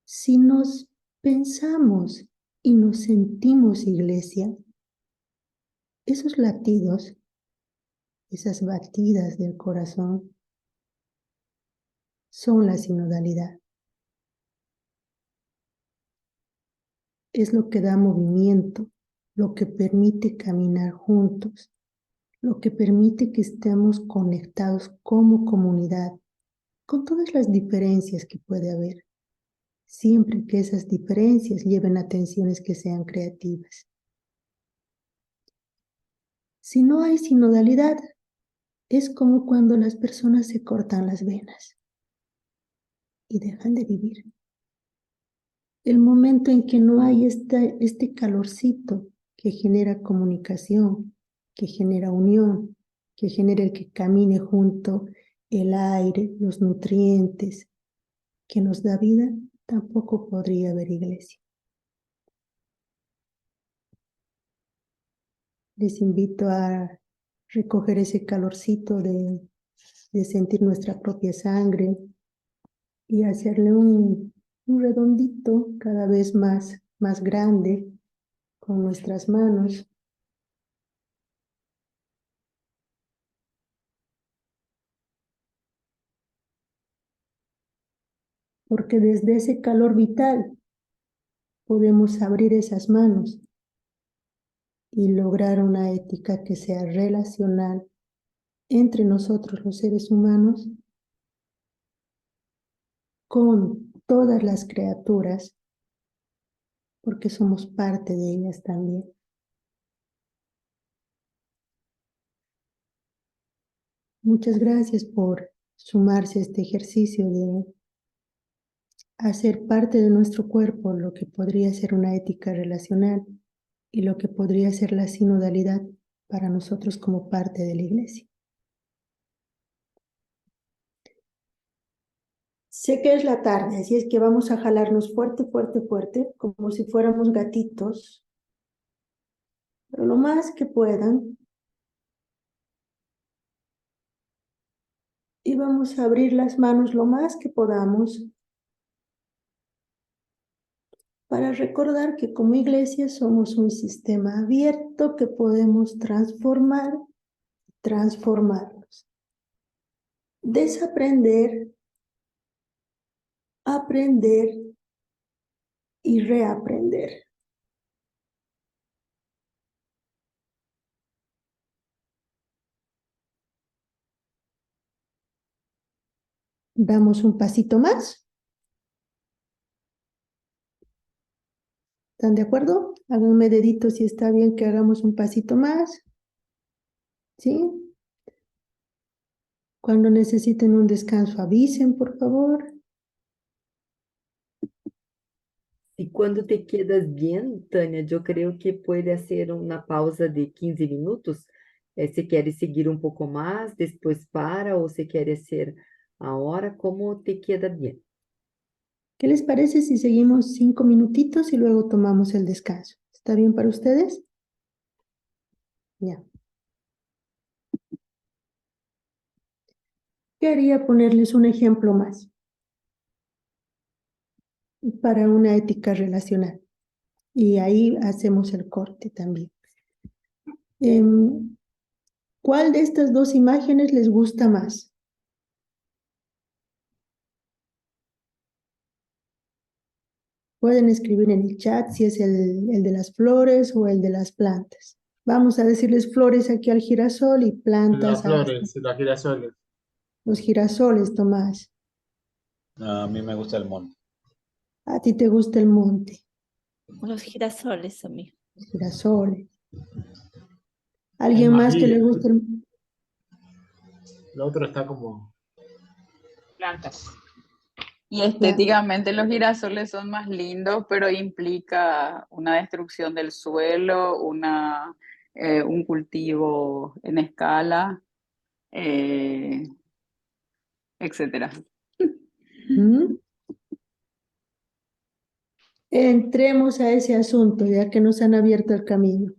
Si nos pensamos y nos sentimos iglesia, esos latidos, esas batidas del corazón, son la sinodalidad. Es lo que da movimiento, lo que permite caminar juntos, lo que permite que estemos conectados como comunidad, con todas las diferencias que puede haber, siempre que esas diferencias lleven a tensiones que sean creativas. Si no hay sinodalidad, es como cuando las personas se cortan las venas y dejan de vivir. El momento en que no hay este calorcito que genera comunicación, que genera unión, que genera el que camine junto el aire, los nutrientes, que nos da vida, tampoco podría haber iglesia. Les invito a recoger ese calorcito de sentir nuestra propia sangre y hacerle un redondito cada vez más grande con nuestras manos. Porque desde ese calor vital podemos abrir esas manos y lograr una ética que sea relacional entre nosotros los seres humanos con todas las criaturas, porque somos parte de ellas también. Muchas gracias por sumarse a este ejercicio de hacer parte de nuestro cuerpo lo que podría ser una ética relacional y lo que podría ser la sinodalidad para nosotros como parte de la iglesia. Sé que es la tarde, así es que vamos a jalarnos fuerte, fuerte, fuerte, como si fuéramos gatitos, pero lo más que puedan. Y vamos a abrir las manos lo más que podamos para recordar que como iglesia somos un sistema abierto que podemos transformarnos, desaprender, aprender y reaprender. Damos un pasito más. ¿Están de acuerdo? Háganme dedito si está bien que hagamos un pasito más. ¿Sí? Cuando necesiten un descanso, avisen, por favor. Y cuando te quedas bien, Tania, yo creo que puede hacer una pausa de 15 minutos. Si quieres seguir un poco más, después para, o si quieres hacer ahora, como te queda bien. ¿Qué les parece si seguimos 5 minutitos y luego tomamos el descanso? ¿Está bien para ustedes? Ya. Quería ponerles un ejemplo más para una ética relacional. Y ahí hacemos el corte también. ¿Cuál de estas dos imágenes les gusta más? Pueden escribir en el chat si es el de las flores o el de las plantas. Vamos a decirles flores aquí al girasol y plantas Las flores, los girasoles. los girasoles, Tomás. A mí me gusta el monte. A ti te gusta el monte, Los girasoles, amigo. los girasoles. El ¿Alguien más que le maguey. guste? Lo otro está como... Plantas. Y estéticamente los girasoles son más lindos, pero implica una destrucción del suelo, un cultivo en escala, etcétera. Entremos a ese asunto, ya que nos han abierto el camino.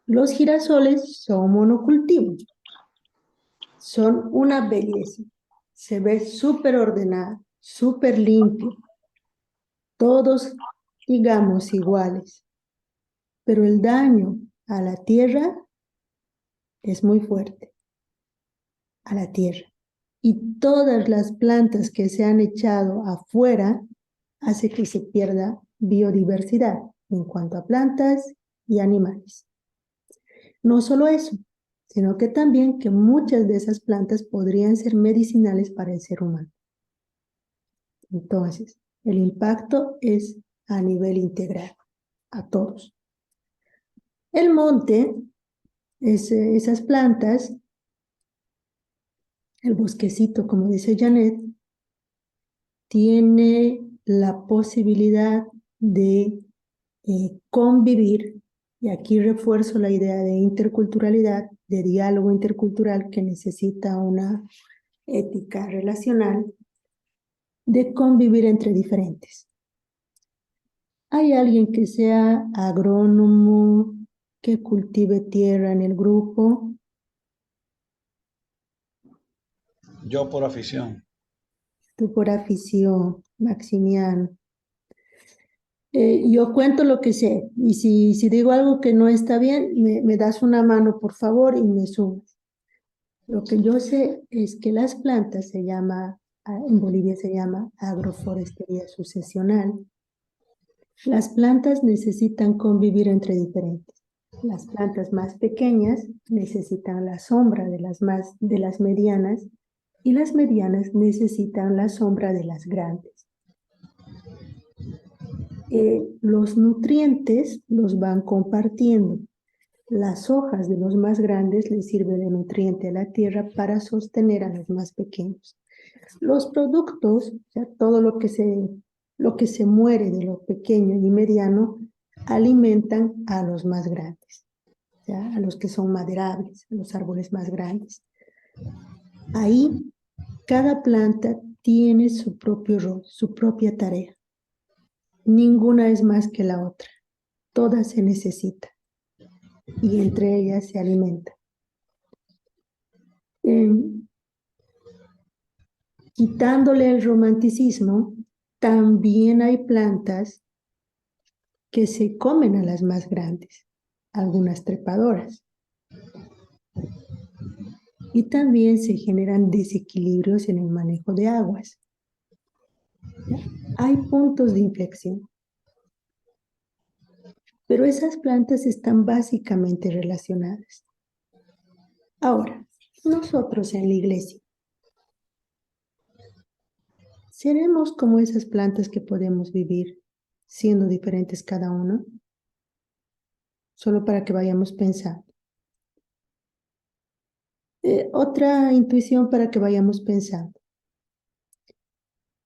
Los girasoles son monocultivos. Son una belleza. Se ve súper ordenado, súper limpio. Todos, digamos, iguales. Pero el daño a la tierra es muy fuerte. A la tierra. Y todas las plantas que se han echado afuera hace que se pierda biodiversidad en cuanto a plantas y animales. No solo eso, sino que también que muchas de esas plantas podrían ser medicinales para el ser humano. Entonces, el impacto es a nivel integral, a todos. El monte, esas plantas, el bosquecito, como dice Janet, tiene la posibilidad de convivir, y aquí refuerzo la idea de interculturalidad, de diálogo intercultural que necesita una ética relacional, de convivir entre diferentes. ¿Hay alguien que sea agrónomo, que cultive tierra en el grupo? Yo por afición. Tú por afición, Maximiano. Yo cuento lo que sé, y si digo algo que no está bien, me das una mano, por favor, y me sumas. Lo que yo sé es que las plantas en Bolivia se llama agroforestería sucesional. Las plantas necesitan convivir entre diferentes. Las plantas más pequeñas necesitan la sombra de las medianas, y las medianas necesitan la sombra de las grandes. Los nutrientes los van compartiendo. Las hojas de los más grandes les sirven de nutriente a la tierra para sostener a los más pequeños. Los productos, o sea, todo lo que se muere de lo pequeño y mediano, alimentan a los más grandes, o sea, a los que son maderables, a los árboles más grandes. Ahí, cada planta tiene su propio rol, su propia tarea. Ninguna es más que la otra. Todas se necesitan y entre ellas se alimentan. Quitándole el romanticismo, también hay plantas que se comen a las más grandes, algunas trepadoras. Y también se generan desequilibrios en el manejo de aguas. Hay puntos de inflexión. Pero esas plantas están básicamente relacionadas. Ahora, nosotros en la iglesia, ¿seremos como esas plantas que podemos vivir siendo diferentes cada uno? Solo para que vayamos pensando. Otra intuición para que vayamos pensando.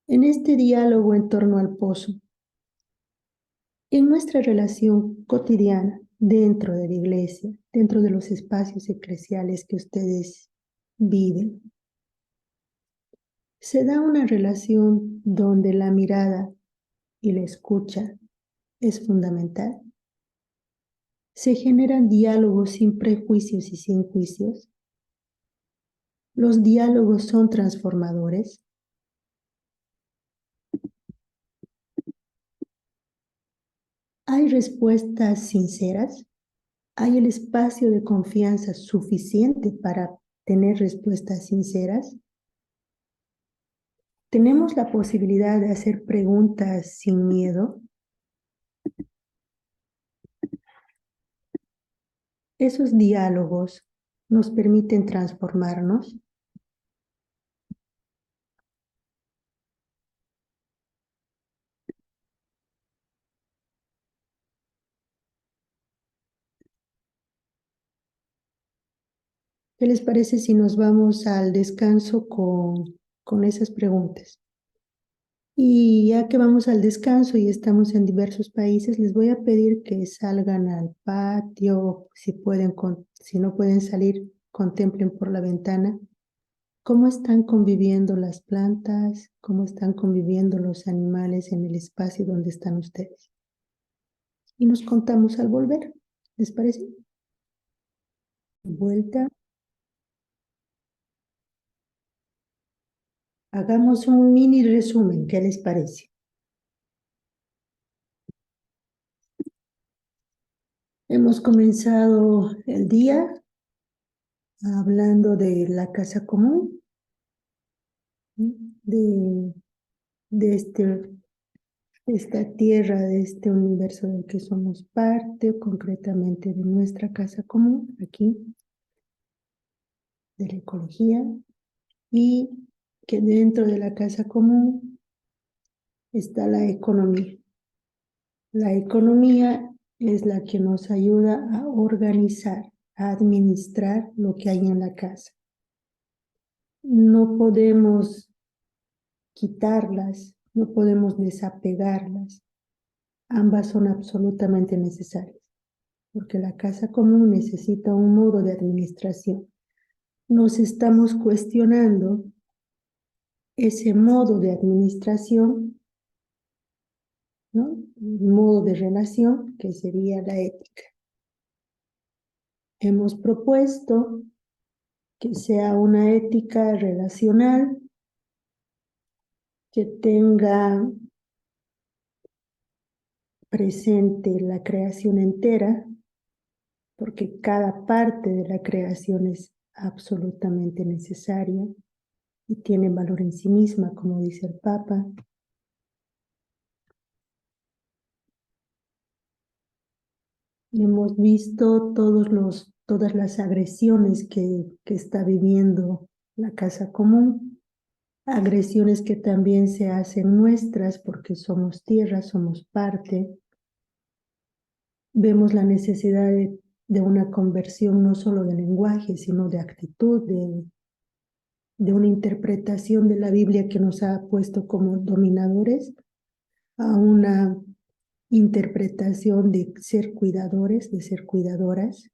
En este diálogo en torno al pozo, en nuestra relación cotidiana, dentro de la iglesia, dentro de los espacios eclesiales que ustedes viven, se da una relación donde la mirada y la escucha es fundamental. Se generan diálogos sin prejuicios y sin juicios. Los diálogos son transformadores. Hay respuestas sinceras. Hay el espacio de confianza suficiente para tener respuestas sinceras. Tenemos la posibilidad de hacer preguntas sin miedo. Esos diálogos nos permiten transformarnos. ¿Qué les parece si nos vamos al descanso con esas preguntas? Y ya que vamos al descanso y estamos en diversos países, les voy a pedir que salgan al patio, si no pueden salir, contemplen por la ventana cómo están conviviendo las plantas, cómo están conviviendo los animales en el espacio donde están ustedes. Y nos contamos al volver, ¿les parece? Vuelta. Hagamos un mini resumen, ¿qué les parece? Hemos comenzado el día hablando de la casa común, de esta tierra, de este universo del que somos parte, concretamente de nuestra casa común, aquí, de la ecología, y que dentro de la casa común está la economía. La economía es la que nos ayuda a organizar, a administrar lo que hay en la casa. No podemos quitarlas, no podemos desapegarlas. Ambas son absolutamente necesarias, porque la casa común necesita un modo de administración. Nos estamos cuestionando ese modo de administración, ¿no? El modo de relación, que sería la ética. Hemos propuesto que sea una ética relacional, que tenga presente la creación entera, porque cada parte de la creación es absolutamente necesaria y tiene valor en sí misma, como dice el Papa. Hemos visto todas las agresiones que está viviendo la casa común, agresiones que también se hacen nuestras porque somos tierra, somos parte. Vemos la necesidad de de una conversión no solo de lenguaje, sino de actitud, de una interpretación de la Biblia que nos ha puesto como dominadores, a una interpretación de ser cuidadores, de ser cuidadoras,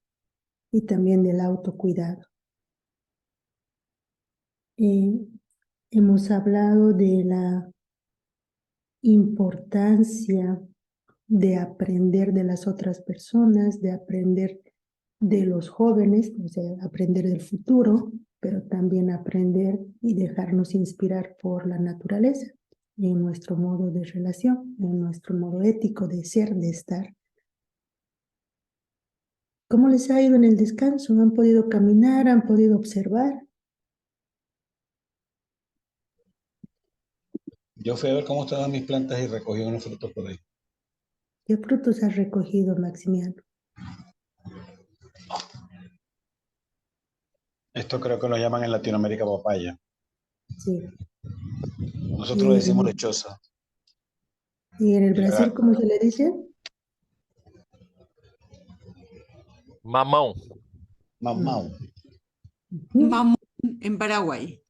y también del autocuidado. Hemos hablado de la importancia de aprender de las otras personas, de aprender de los jóvenes, o sea, aprender del futuro, pero también aprender y dejarnos inspirar por la naturaleza, en nuestro modo de relación, en nuestro modo ético de ser, de estar. ¿Cómo les ha ido en el descanso? ¿Han podido caminar? ¿Han podido observar? Yo fui a ver cómo estaban mis plantas y recogí unos frutos por ahí. ¿Qué frutos has recogido, Maximiano? Esto creo que lo llaman en Latinoamérica papaya. Sí. Nosotros le decimos lechosa. ¿Y en el Y Brasil la- cómo se le dice? Mamão. Mamão. Mamón en Paraguay.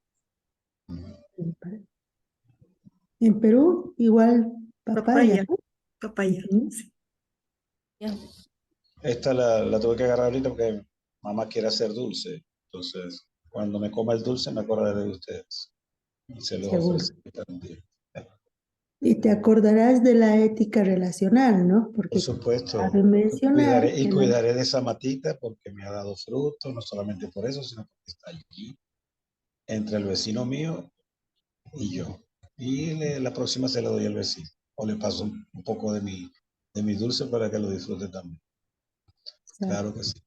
En Perú, igual papaya. Papaya. Ujú. Sí. Esta la tuve que agarrar ahorita porque mamá quiere hacer dulce. Entonces, cuando me coma el dulce, me acordaré de ustedes. Y se los Seguro. ofreceré un día. Y te acordarás de la ética relacional, ¿no? Por Porque supuesto. cabe mencionar que Cuidaré de esa matita porque me ha dado fruto, no solamente por eso, sino porque está allí, entre el vecino mío y yo. Y la próxima se la doy al vecino. O le paso un poco de mi dulce para que lo disfrute también. Claro que sí.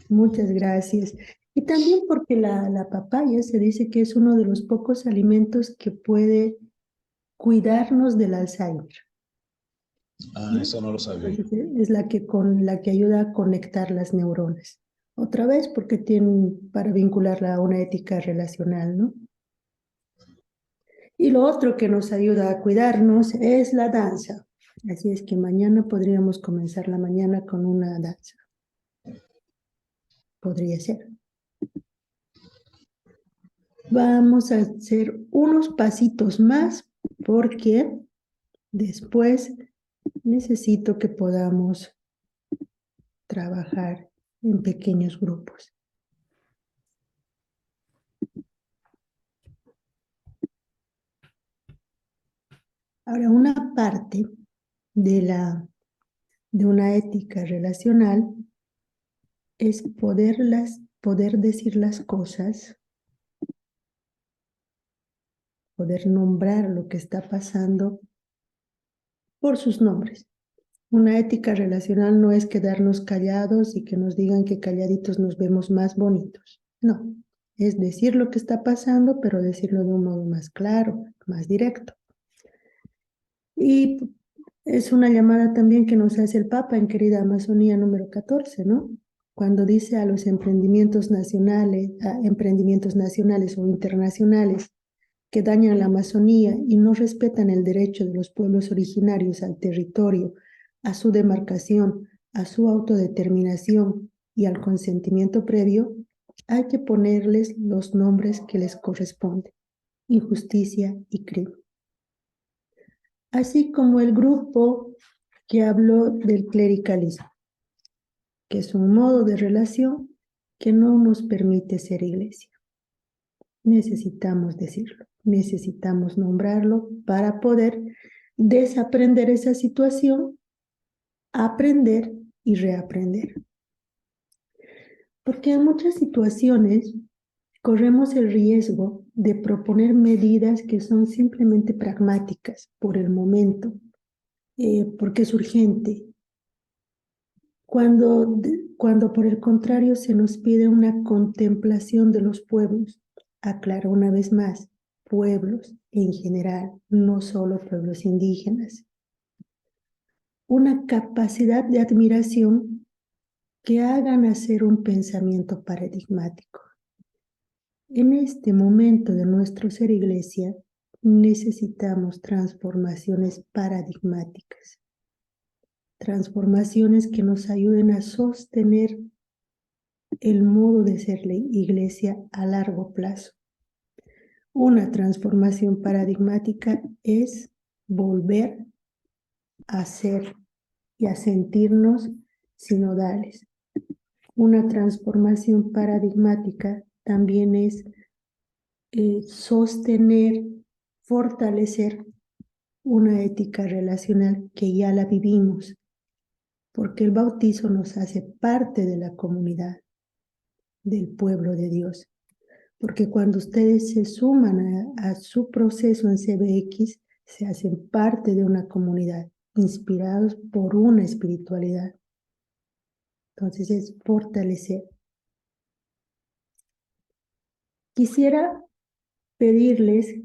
muchas gracias. Y también porque la papaya se dice que es uno de los pocos alimentos que puede cuidarnos del Alzheimer. Ah, eso no lo sabía. Entonces, es con la que ayuda a conectar las neuronas. Otra vez porque tienen para vincularla a una ética relacional, ¿no? Y lo otro que nos ayuda a cuidarnos es la danza. Así es que mañana podríamos comenzar la mañana con una danza. Podría ser. Vamos a hacer unos pasitos más porque después necesito que podamos trabajar en pequeños grupos. Ahora, una parte de una ética relacional es poder decir las cosas, poder nombrar lo que está pasando por sus nombres. Una ética relacional no es quedarnos callados y que nos digan que calladitos nos vemos más bonitos. No, es decir lo que está pasando, pero decirlo de un modo más claro, más directo. Y es una llamada también que nos hace el Papa en Querida Amazonía número 14, ¿no? Cuando dice a los emprendimientos nacionales o internacionales que dañan la Amazonía y no respetan el derecho de los pueblos originarios al territorio, a su demarcación, a su autodeterminación y al consentimiento previo, hay que ponerles los nombres que les corresponden: injusticia y crimen. Así como el grupo que habló del clericalismo, que es un modo de relación que no nos permite ser iglesia. Necesitamos decirlo, necesitamos nombrarlo para poder desaprender esa situación, aprender y reaprender. Porque en muchas situaciones corremos el riesgo de proponer medidas que son simplemente pragmáticas por el momento, porque es urgente. Cuando por el contrario se nos pide una contemplación de los pueblos, aclaro una vez más, pueblos en general, no solo pueblos indígenas. Una capacidad de admiración que haga nacer un pensamiento paradigmático. En este momento de nuestro ser iglesia, necesitamos transformaciones paradigmáticas. transformaciones que nos ayuden a sostener el modo de ser la iglesia a largo plazo. Una transformación paradigmática es volver a ser y a sentirnos sinodales. Una transformación paradigmática también es sostener, fortalecer una ética relacional que ya la vivimos, porque el bautizo nos hace parte de la comunidad, del pueblo de Dios. Porque cuando ustedes se suman a su proceso en CBX, se hacen parte de una comunidad, inspirados por una espiritualidad. Entonces es fortalecer. Quisiera pedirles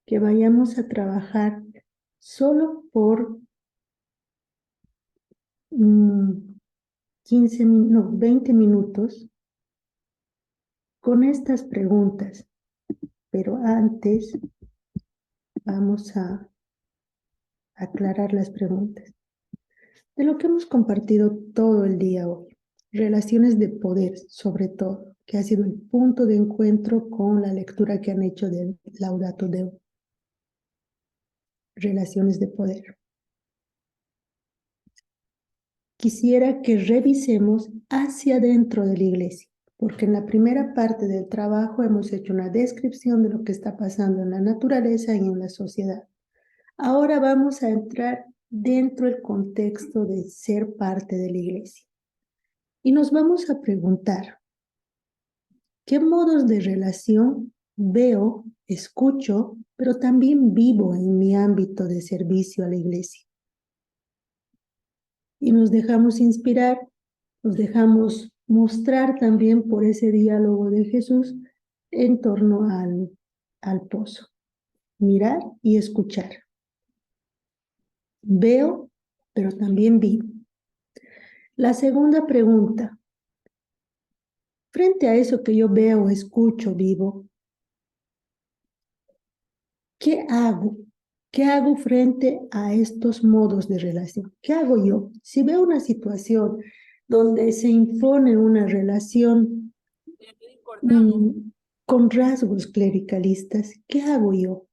que vayamos a trabajar solo por 20 minutos con estas preguntas, pero antes vamos a aclarar las preguntas. De lo que hemos compartido todo el día hoy, relaciones de poder sobre todo, que ha sido el punto de encuentro con la lectura que han hecho de Laudato Deum. Relaciones de poder. Quisiera que revisemos hacia dentro de la iglesia, porque en la primera parte del trabajo hemos hecho una descripción de lo que está pasando en la naturaleza y en la sociedad. Ahora vamos a entrar dentro del contexto de ser parte de la iglesia. Y nos vamos a preguntar, ¿qué modos de relación veo, escucho, pero también vivo en mi ámbito de servicio a la iglesia? Y nos dejamos inspirar, nos dejamos mostrar también por ese diálogo de Jesús en torno al pozo. Mirar y escuchar. Veo, pero también vivo. La segunda pregunta. Frente a eso que yo veo, escucho, vivo, ¿qué hago? ¿Qué hago frente a estos modos de relación? ¿Qué hago yo? Si veo una situación donde se impone una relación con rasgos clericalistas, ¿qué hago yo?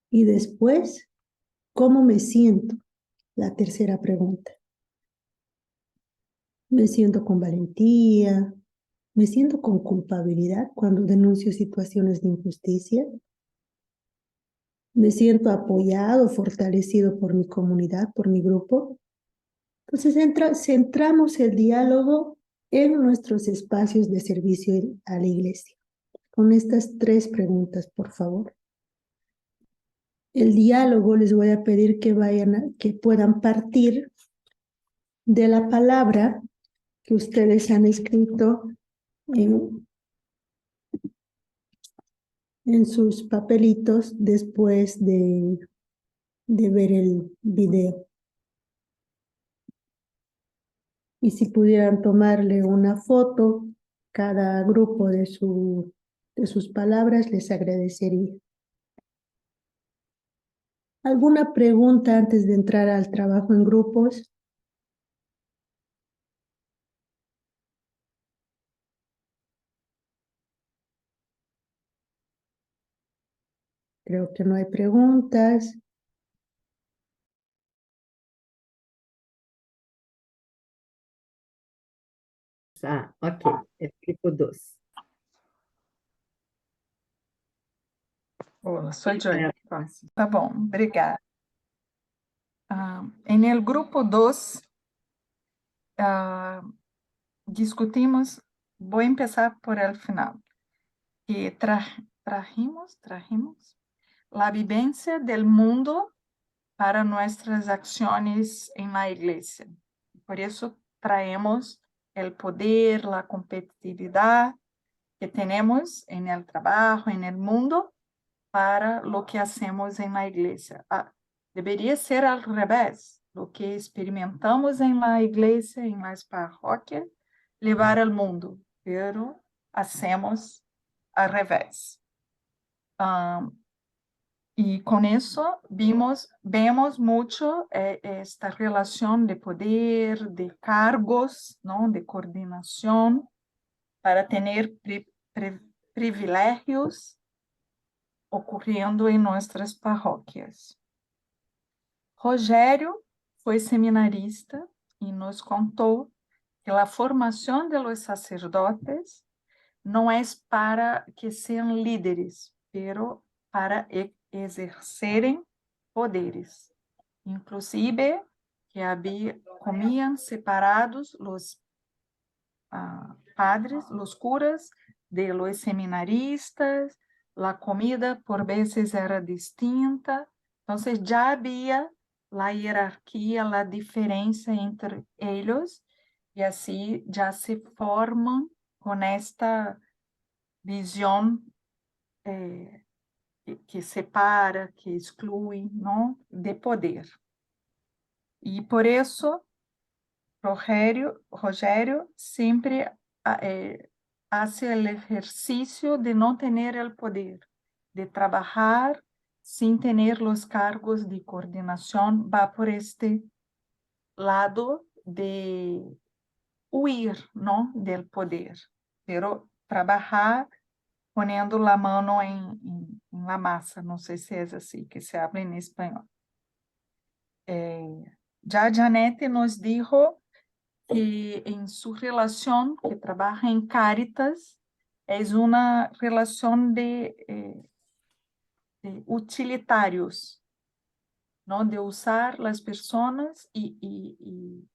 Y después, ¿cómo me siento? La tercera pregunta. ¿Me siento con valentía? ¿Me siento con culpabilidad cuando denuncio situaciones de injusticia? ¿Me siento apoyado, fortalecido por mi comunidad, por mi grupo? Entonces centramos el diálogo en nuestros espacios de servicio a la iglesia. Con estas 3 preguntas, por favor. El diálogo les voy a pedir que puedan partir de la palabra que ustedes han escrito en sus papelitos después de ver el video. Y si pudieran tomarle una foto cada grupo de sus palabras, les agradecería. ¿Alguna pregunta antes de entrar al trabajo en grupos? Creo que no hay preguntas. Ah, ok. É grupo 2. Olá, sou Joy. Tá bom, obrigada. En el grupo 2, discutimos, voy a empezar por el final, que trajimos la vivencia del mundo para nuestras acciones en la iglesia. Por eso traemos el poder, la competitividad que tenemos en el trabajo, en el mundo, para lo que hacemos en la iglesia. Debería ser al revés, lo que experimentamos en la iglesia, en las parroquias, llevar al mundo, pero hacemos al revés. Y con eso vemos mucho esta relación de poder, de cargos, ¿no? De coordinación para tener privilegios ocurriendo en nuestras parroquias. Rogério foi seminarista e nos contou que a formação de los sacerdotes não é para que sejam líderes, pero para exercerem poderes. Inclusive, que comiam separados os padres, os curas, de los seminaristas, a comida por vezes era distinta, então já havia a hierarquia, a diferença entre eles, e assim já se formam com esta visão que separa, que exclui, não, de poder. E por isso, Rogério sempre hace el ejercicio de no tener el poder, de trabajar sin tener los cargos de coordinación, va por este lado de huir, ¿no? Del poder, pero trabajar poniendo la mano en la masa, no sé si es así que se habla en español. Ya Janete nos dijo que em sua relação, que trabalha em Cáritas, é uma relação de utilitários, não? De usar as pessoas e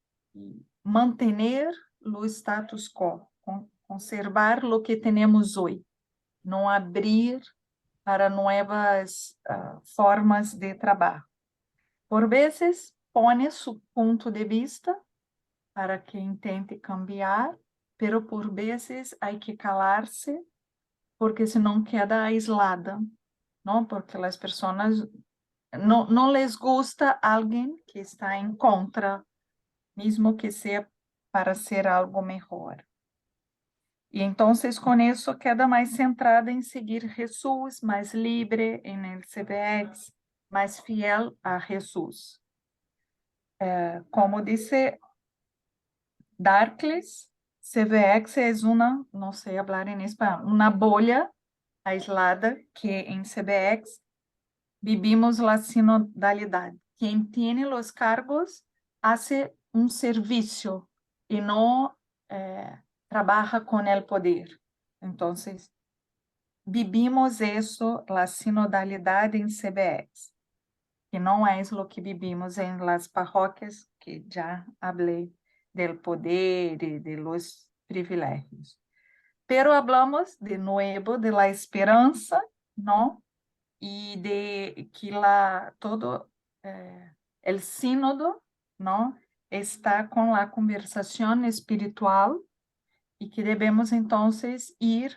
manter o status quo, conservar o que temos hoje, não abrir para novas formas de trabalho. Por vezes, põe seu ponto de vista para que intente cambiar, pero por vezes há que calar-se, porque senão queda aislada, não? Porque as pessoas não les gusta alguém que está em contra, mesmo que seja para ser algo melhor. E então, com isso, queda mais centrada em seguir Jesus, mais livre em el CBX, mais fiel a Jesus. Como disse Darkles, CVX é uma, não sei falar em espanhol, uma bolha aislada que em CBX vivimos a sinodalidade. Quem tem os cargos hace um serviço e não trabalha com o poder. Então, vivimos isso, a sinodalidade em CBX, que não é o que vivimos em las parroquias, que já falei del poder y de los privilegios. Pero hablamos de nuevo de la esperanza, ¿no? Y de que todo el sínodo, ¿no? Está con la conversación espiritual y que debemos entonces ir.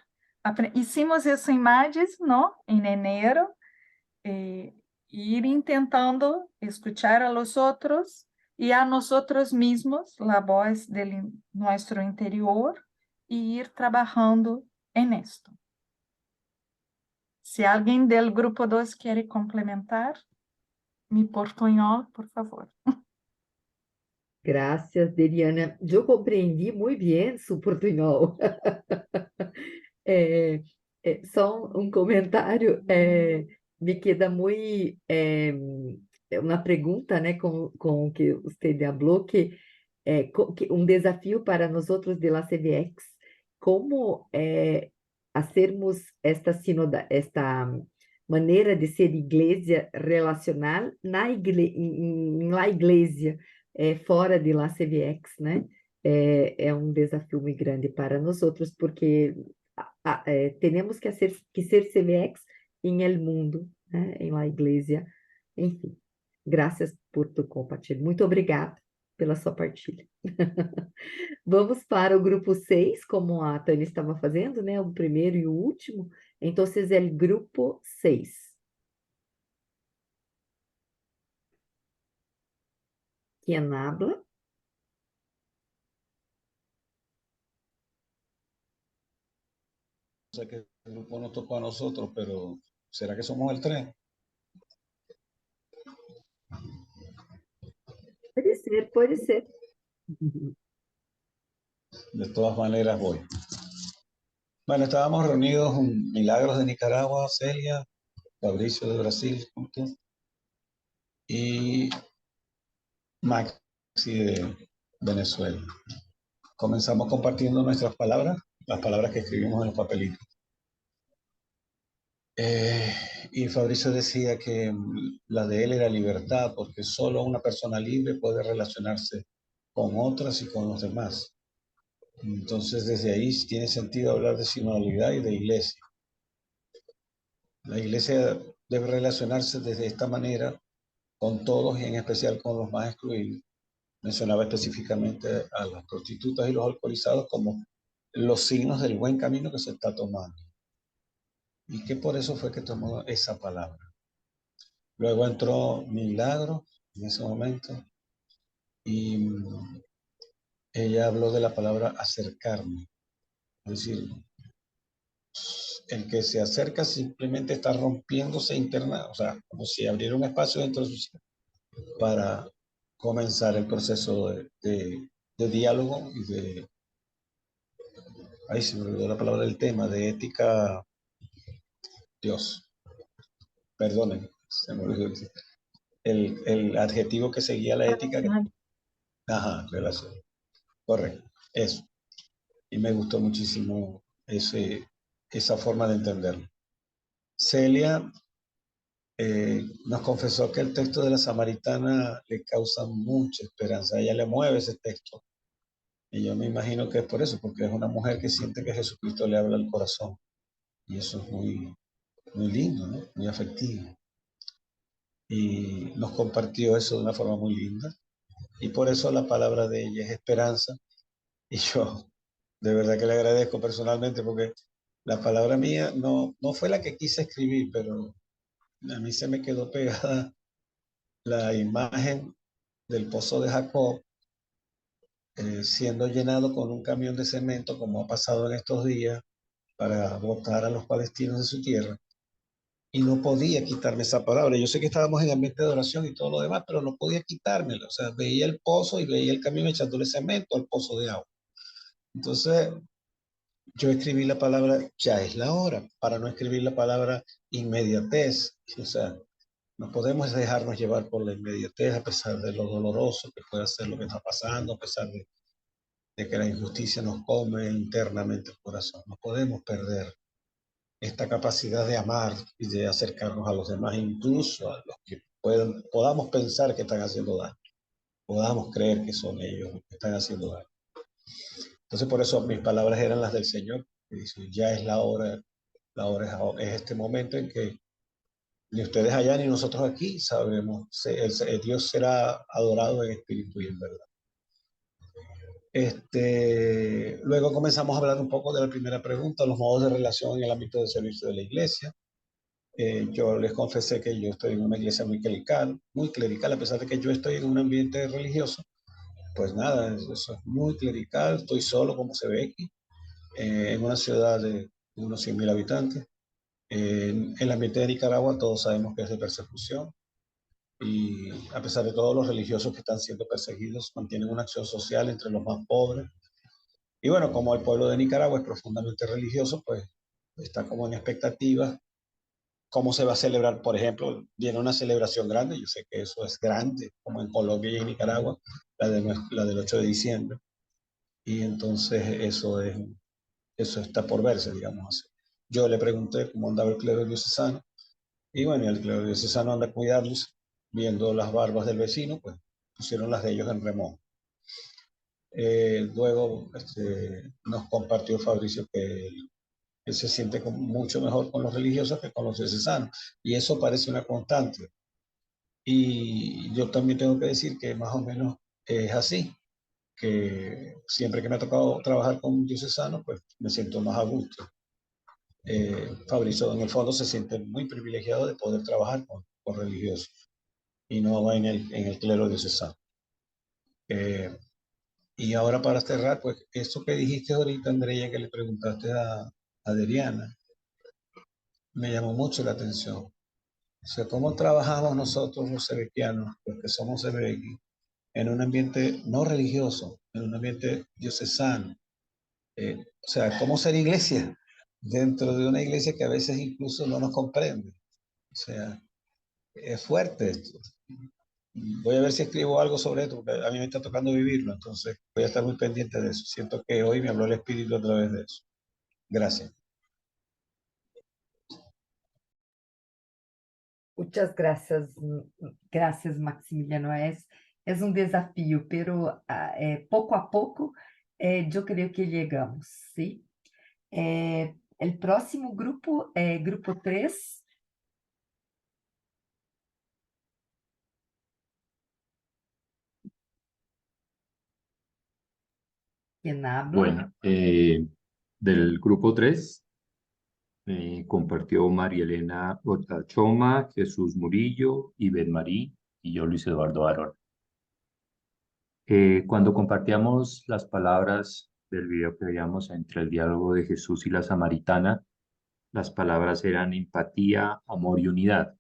Hicimos essa imagens, ¿no? En enero, ir intentando escuchar a los otros y a nosotros mismos, la voz de nuestro interior, y ir trabajando en esto. Si alguien del grupo 2 quiere complementar, mi portuñol, por favor. Gracias, Deriana. Yo comprendí muy bien su portuñol. Só um comentário, me queda muito uma pergunta, né, com o que você falou, que um desafio para nós outros de la CVX, como fazermos esta maneira de ser igreja relacional em la igreja, fora de la CVX, né? É um desafio muito grande para nós outros, porque temos que ser CVX em el mundo, né? Em la igreja. Enfim, graças por tu compartilhar. Muito obrigada pela sua partilha. Vamos para o grupo 6, como a Tânia estava fazendo, né? O primeiro e o último. Então, é o grupo 6. ¿Quién habla? Sé que el grupo nos tocó a nosotros, pero ¿será que somos el 3? ser, puede ser. De todas maneras voy. Bueno, estábamos reunidos en Milagros de Nicaragua, Celia, Fabricio de Brasil, juntos, y Maxi de Venezuela. Comenzamos compartiendo nuestras palabras, las palabras que escribimos en los papelitos. Y Fabricio decía que la de él era libertad, porque solo una persona libre puede relacionarse con otras y con los demás. Entonces, desde ahí tiene sentido hablar de sinodalidad y de iglesia. La iglesia debe relacionarse desde esta manera con todos y en especial con los más excluidos. Mencionaba específicamente a las prostitutas y los alcoholizados como los signos del buen camino que se está tomando. Y que por eso fue que tomó esa palabra. Luego entró Milagro en ese momento y ella habló de la palabra acercarme. Es decir, el que se acerca simplemente está rompiéndose interna, o sea, como si abriera un espacio dentro de su ser para comenzar el proceso de diálogo y de, ahí se me olvidó la palabra del tema, de ética, Dios, perdonen, se me olvidó el adjetivo que seguía la ética. Ajá, relación, correcto, eso. Y me gustó muchísimo esa forma de entenderlo. Celia nos confesó que el texto de la Samaritana le causa mucha esperanza. A ella le mueve ese texto. Y yo me imagino que es por eso, porque es una mujer que siente que Jesucristo le habla al corazón. Y eso es muy, muy lindo, ¿no? Muy afectivo. Y nos compartió eso de una forma muy linda. Y por eso la palabra de ella es esperanza. Y yo de verdad que le agradezco personalmente, porque la palabra mía no fue la que quise escribir, pero a mí se me quedó pegada la imagen del pozo de Jacob siendo llenado con un camión de cemento, como ha pasado en estos días, para botar a los palestinos de su tierra. Y no podía quitarme esa palabra. Yo sé que estábamos en ambiente de oración y todo lo demás, pero no podía quitármelo. O sea, veía el pozo y veía el camión echándole cemento al pozo de agua. Entonces, yo escribí la palabra ya es la hora, para no escribir la palabra inmediatez. O sea, no podemos dejarnos llevar por la inmediatez a pesar de lo doloroso que puede ser lo que está pasando, a pesar de que la injusticia nos come internamente el corazón. No podemos perder esta capacidad de amar y de acercarnos a los demás, incluso a los que podamos pensar que están haciendo daño, podamos creer que son ellos los que están haciendo daño. Entonces, por eso mis palabras eran las del Señor, que dice, ya es la hora es este momento en que ni ustedes allá ni nosotros aquí sabremos, Dios será adorado en espíritu y en verdad. Luego comenzamos a hablar un poco de la primera pregunta, los modos de relación en el ámbito del servicio de la iglesia. Yo les confesé que yo estoy en una iglesia muy clerical, a pesar de que yo estoy en un ambiente religioso. Pues nada, eso es muy clerical, estoy solo como se ve aquí, en una ciudad de unos 100.000 habitantes. En el ambiente de Nicaragua todos sabemos que es de persecución y a pesar de todos los religiosos que están siendo perseguidos, mantienen una acción social entre los más pobres. Y bueno, como el pueblo de Nicaragua es profundamente religioso, pues está como en expectativa cómo se va a celebrar. Por ejemplo, viene una celebración grande, yo sé que eso es grande, como en Colombia y en Nicaragua, la del 8 de diciembre. Y entonces eso está por verse, digamos así. Yo le pregunté cómo andaba el clero diocesano, y bueno, el clero diocesano anda cuidándose, viendo las barbas del vecino, pues pusieron las de ellos en remojo. Luego nos compartió Fabricio que él se siente mucho mejor con los religiosos que con los diocesanos, y eso parece una constante. Y yo también tengo que decir que más o menos es así, que siempre que me ha tocado trabajar con diocesanos, pues me siento más a gusto. Fabricio en el fondo se siente muy privilegiado de poder trabajar con religiosos y no en el clero diocesano. Y ahora para cerrar, pues eso que dijiste ahorita, Andrea, que le preguntaste a Adriana, me llamó mucho la atención. O sea, ¿cómo trabajamos nosotros los sebequianos, los que somos sebequis, en un ambiente no religioso, en un ambiente diocesano. O sea, ¿cómo ser iglesia dentro de una iglesia que a veces incluso no nos comprende? O sea, es fuerte esto. Voy a ver si escribo algo sobre esto, porque a mí me está tocando vivirlo, entonces voy a estar muy pendiente de eso. Siento que hoy me habló el Espíritu a través de eso. Gracias. Muchas gracias, gracias Maximiliano. Es un desafío, pero poco a poco yo creo que llegamos, ¿sí? El próximo grupo, grupo 3. ¿Quién habla? Bueno, del grupo 3 compartió María Elena Choma, Jesús Murillo, Ibet Marí y yo, Luis Eduardo Arón. Cuando compartíamos las palabras del video que veíamos entre el diálogo de Jesús y la samaritana, las palabras eran empatía, amor y unidad.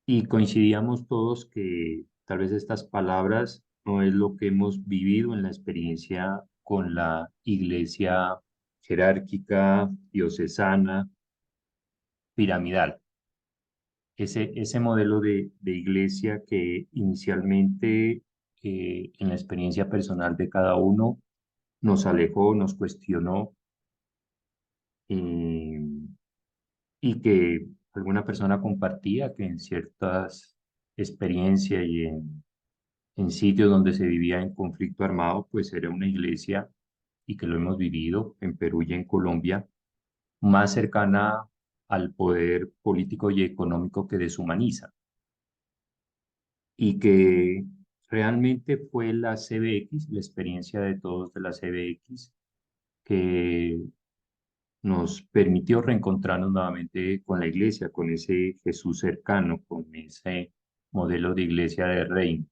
Y coincidíamos todos que tal vez estas palabras no es lo que hemos vivido en la experiencia con la iglesia jerárquica, diocesana, piramidal. Ese modelo de iglesia que inicialmente en la experiencia personal de cada uno nos alejó, nos cuestionó y que alguna persona compartía que en ciertas experiencias y en sitios donde se vivía en conflicto armado, pues era una iglesia y que lo hemos vivido en Perú y en Colombia, más cercana al poder político y económico que deshumaniza. Y que realmente fue la CBX, la experiencia de todos de la CBX, que nos permitió reencontrarnos nuevamente con la iglesia, con ese Jesús cercano, con ese modelo de iglesia de reino.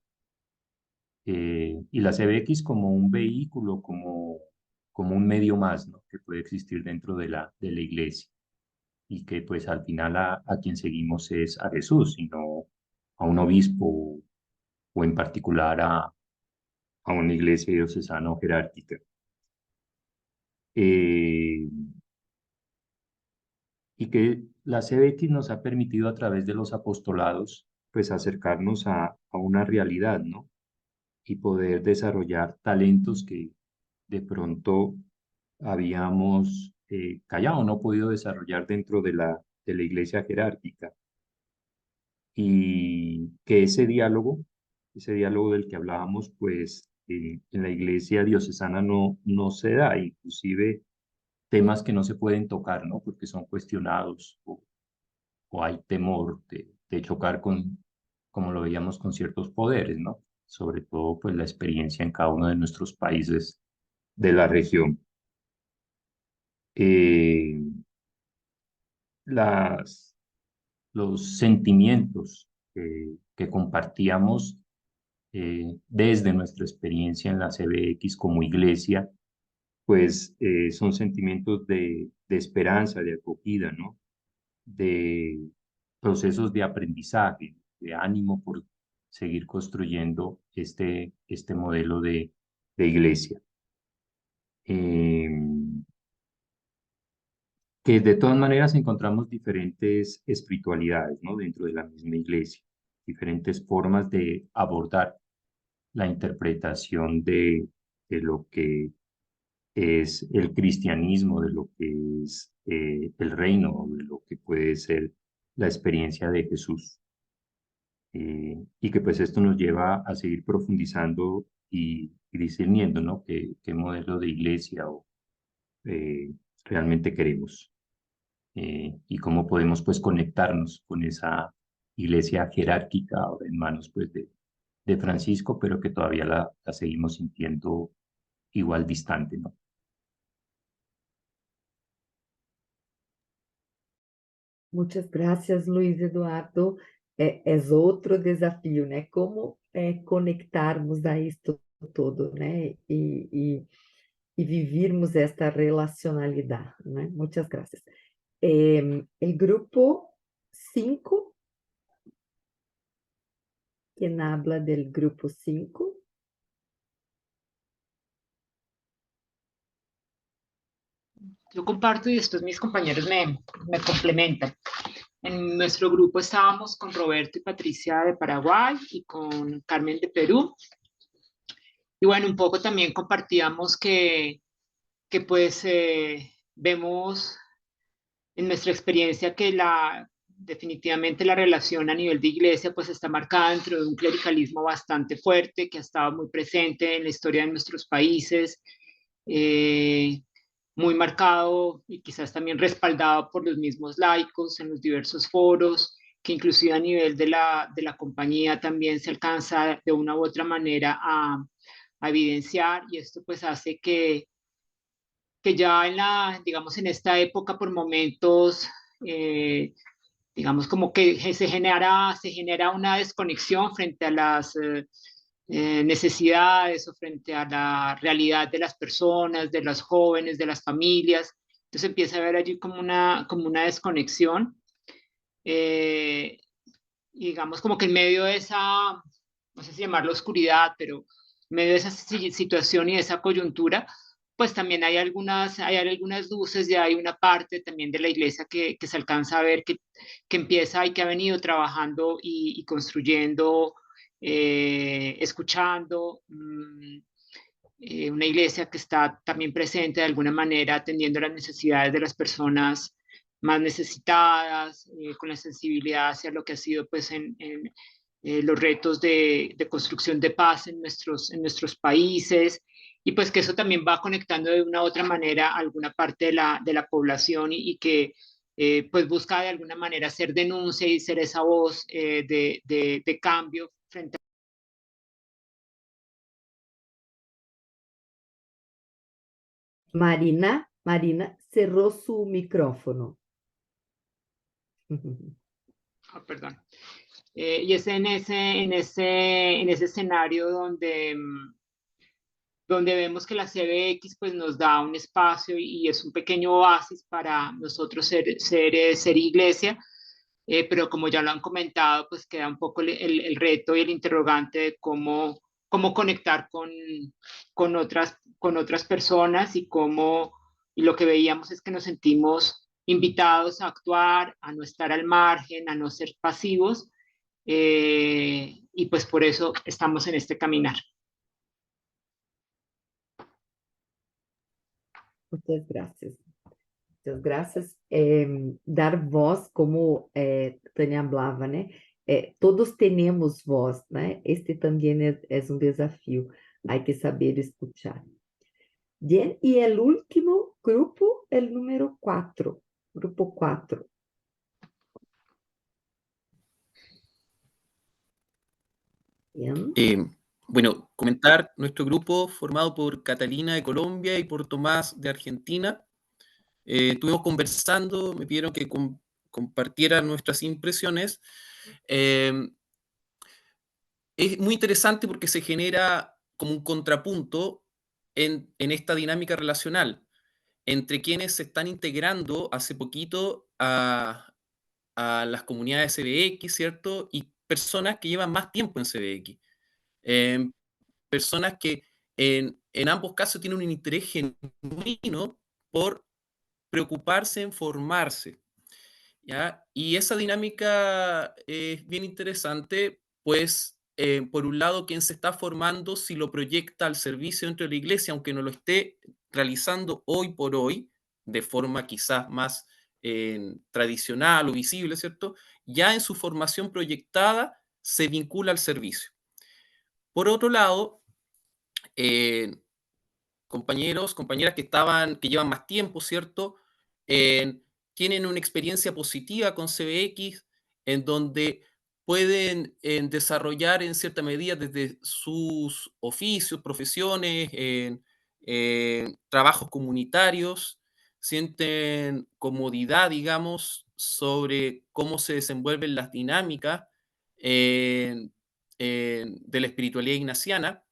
Y la CBX como un vehículo, como un medio más, ¿no? Que puede existir dentro de la iglesia y que pues al final a quien seguimos es a Jesús y no a un obispo o en particular a una iglesia diocesana o jerárquica. Y que la CBX nos ha permitido a través de los apostolados pues acercarnos a una realidad, ¿no? Y poder desarrollar talentos que de pronto habíamos callado, no podido desarrollar dentro de la iglesia jerárquica. Y que ese diálogo del que hablábamos, pues en la iglesia diocesana no se da, inclusive temas que no se pueden tocar, ¿no? Porque son cuestionados o hay temor de chocar con, como lo veíamos, con ciertos poderes, ¿no? Sobre todo, pues la experiencia en cada uno de nuestros países de la región. Los sentimientos que compartíamos desde nuestra experiencia en la CBX como iglesia, pues son sentimientos de esperanza, de acogida, ¿no? De procesos de aprendizaje, de ánimo por seguir construyendo este modelo de iglesia. Que de todas maneras encontramos diferentes espiritualidades, ¿no? Dentro de la misma iglesia, diferentes formas de abordar la interpretación de lo que es el cristianismo, de lo que es el reino, de lo que puede ser la experiencia de Jesús. Y que pues esto nos lleva a seguir profundizando y discerniendo, ¿no? ¿Qué modelo de iglesia realmente queremos? Y cómo podemos pues conectarnos con esa iglesia jerárquica ahora en manos pues de Francisco, pero que todavía la seguimos sintiendo igual distante, ¿no? Muchas gracias, Luiz Eduardo. É outro desafio, né? Como conectarmos a isto todo, né? E vivirmos esta relacionalidade, né? Muchas gracias. El grupo 5. ¿Quién habla del grupo 5? Yo comparto y después mis compañeros me complementan. En nuestro grupo estábamos con Roberto y Patricia de Paraguay y con Carmen de Perú. Y bueno, un poco también compartíamos que pues vemos en nuestra experiencia que definitivamente la relación a nivel de iglesia pues está marcada dentro de un clericalismo bastante fuerte que ha estado muy presente en la historia de nuestros países, muy marcado y quizás también respaldado por los mismos laicos en los diversos foros, que inclusive a nivel de la compañía también se alcanza de una u otra manera a evidenciar, y esto pues hace que ya digamos, en esta época por momentos, digamos, como que se genera una desconexión frente a las necesidades o frente a la realidad de las personas, de los jóvenes, de las familias. Entonces empieza a haber allí como una desconexión. Y digamos, como que en medio de esa, no sé si llamarlo oscuridad, pero en medio de esa situación y de esa coyuntura, pues también hay algunas luces, ya hay una parte también de la iglesia que se alcanza a ver que empieza y que ha venido trabajando y construyendo, escuchando, una iglesia que está también presente de alguna manera atendiendo las necesidades de las personas más necesitadas, con la sensibilidad hacia lo que ha sido pues los retos de construcción de paz en nuestros países, y pues que eso también va conectando de una u otra manera a alguna parte de la población, y que pues busca de alguna manera hacer denuncia y ser esa voz de cambio frente a... Marina cerró su micrófono. Perdón. Y es en ese escenario donde vemos que la CBX pues, nos da un espacio y es un pequeño oasis para nosotros ser iglesia, pero como ya lo han comentado, pues queda un poco el reto y el interrogante de cómo conectar con otras personas, y lo que veíamos es que nos sentimos invitados a actuar, a no estar al margen, a no ser pasivos, y pues por eso estamos en este caminar. Muchas gracias. Muchas gracias. Dar voz, como Tânia hablaba, né? Todos temos voz, né? Este também é um desafio. Hay que saber escuchar. Bien, y el último grupo, el número 4, grupo 4. Bien. Bueno, comentar nuestro grupo formado por Catalina de Colombia y por Tomás de Argentina. Estuvimos conversando, me pidieron que compartiera nuestras impresiones. Es muy interesante porque se genera como un contrapunto en esta dinámica relacional entre quienes se están integrando hace poquito a las comunidades CBX, ¿cierto? Y personas que llevan más tiempo en CBX. Personas que en ambos casos tienen un interés genuino por preocuparse en formarse, ¿ya? Y esa dinámica es bien interesante, pues, por un lado, quien se está formando, si lo proyecta al servicio dentro de la iglesia, aunque no lo esté realizando hoy por hoy, de forma quizás más tradicional o visible, ¿cierto? Ya en su formación proyectada se vincula al servicio. Por otro lado, compañeros, compañeras que llevan más tiempo, ¿cierto? Tienen una experiencia positiva con CBX, en donde pueden desarrollar en cierta medida desde sus oficios, profesiones, trabajos comunitarios, sienten comodidad, digamos, sobre cómo se desenvuelven las dinámicas de la espiritualidad ignaciana.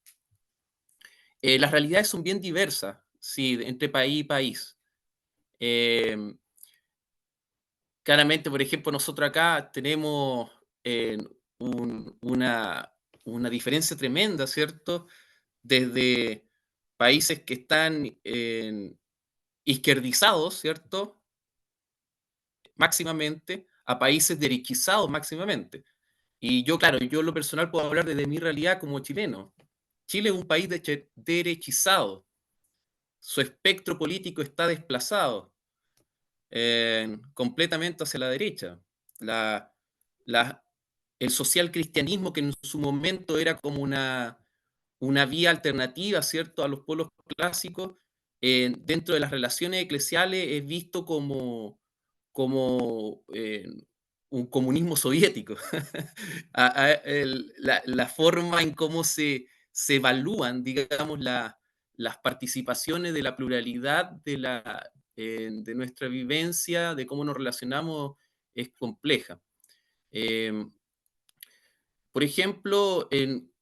Las realidades son bien diversas, sí, entre país y país. Claramente, por ejemplo, nosotros acá tenemos una una diferencia tremenda, ¿cierto? Desde países que están izquierdizados, ¿cierto? Máximamente, a países derechizados máximamente. Y yo, claro, yo en lo personal puedo hablar desde mi realidad como chileno. Chile es un país derechizado. Su espectro político está desplazado completamente hacia la derecha. La, la- el social cristianismo, que en su momento era como una vía alternativa, ¿cierto?, a los pueblos clásicos, dentro de las relaciones eclesiales es visto como un comunismo soviético. La forma en cómo se evalúan, digamos, las participaciones de la pluralidad de nuestra vivencia, de cómo nos relacionamos, es compleja. Por ejemplo, en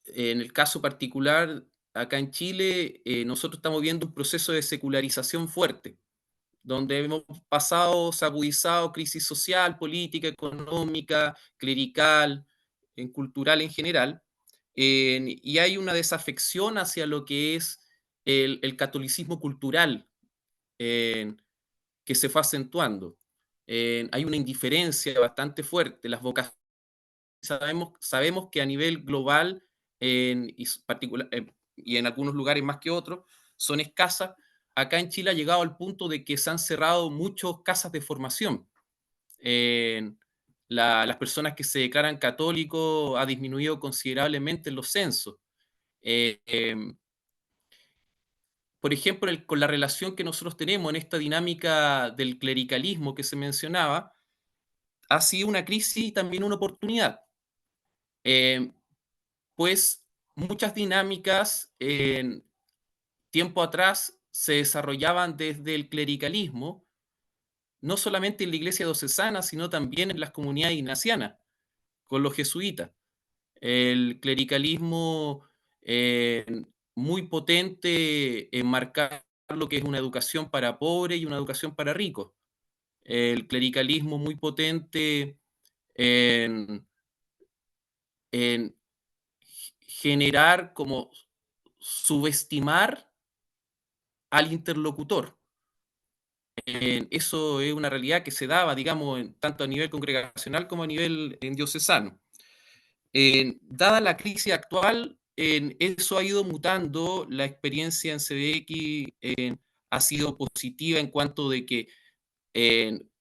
el caso particular, acá en Chile, nosotros estamos viendo un proceso de secularización fuerte, donde hemos pasado, se ha agudizado crisis social, política, económica, clerical, cultural en general, y hay una desafección hacia lo que es el catolicismo cultural, que se fue acentuando. Hay una indiferencia bastante fuerte. Las vocaciones, sabemos que a nivel global y en algunos lugares más que otros, son escasas. Acá en Chile ha llegado al punto de que se han cerrado muchas casas de formación. Las personas que se declaran católicos ha disminuido considerablemente en los censos. Eh, em, por ejemplo, con la relación que nosotros tenemos en esta dinámica del clericalismo que se mencionaba, ha sido una crisis y también una oportunidad. Eh, pues muchas dinámicas en tiempo atrás se desarrollaban desde el clericalismo, no solamente en la iglesia diocesana, sino también en las comunidades ignacianas, con los jesuitas. El clericalismo muy potente en marcar lo que es una educación para pobres y una educación para ricos. El clericalismo muy potente en, en generar como subestimar al interlocutor. Eso es una realidad que se daba, digamos, tanto a nivel congregacional como a nivel diocesano. Dada la crisis actual, eso ha ido mutando. La experiencia en CBX ha sido positiva en cuanto de que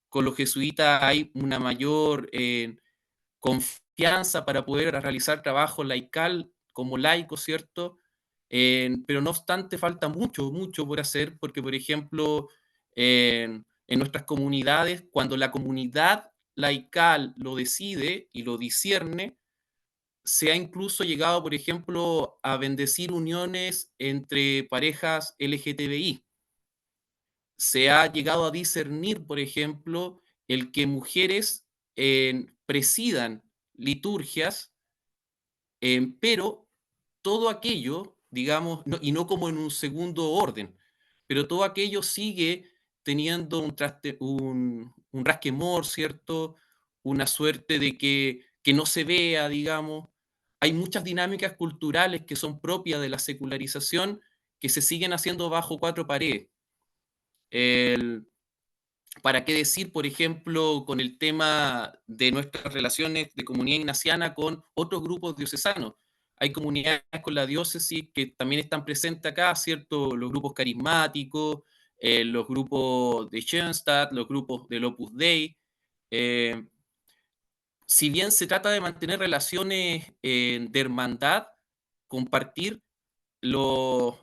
con los jesuitas hay una mayor confianza para poder realizar trabajo laical como laico, ¿cierto? Pero no obstante, falta mucho por hacer, porque, por ejemplo, en nuestras comunidades, cuando la comunidad laical lo decide y lo discierne, se ha incluso llegado, por ejemplo, a bendecir uniones entre parejas LGTBI. Se ha llegado a discernir, por ejemplo, el que mujeres presidan liturgias, pero todo aquello, digamos, y no como en un segundo orden, pero todo aquello sigue teniendo un rasquemor, ¿cierto? Una suerte de que no se vea, digamos. Hay muchas dinámicas culturales que son propias de la secularización que se siguen haciendo bajo cuatro paredes. ¿Para qué decir, por ejemplo, con el tema de nuestras relaciones de comunidad ignaciana con otros grupos diocesanos? Hay comunidades con la diócesis que también están presentes acá, ¿cierto? Los grupos carismáticos, los grupos de Schoenstatt, los grupos del Opus Dei. Eh, si bien se trata de mantener relaciones de hermandad, compartir, los,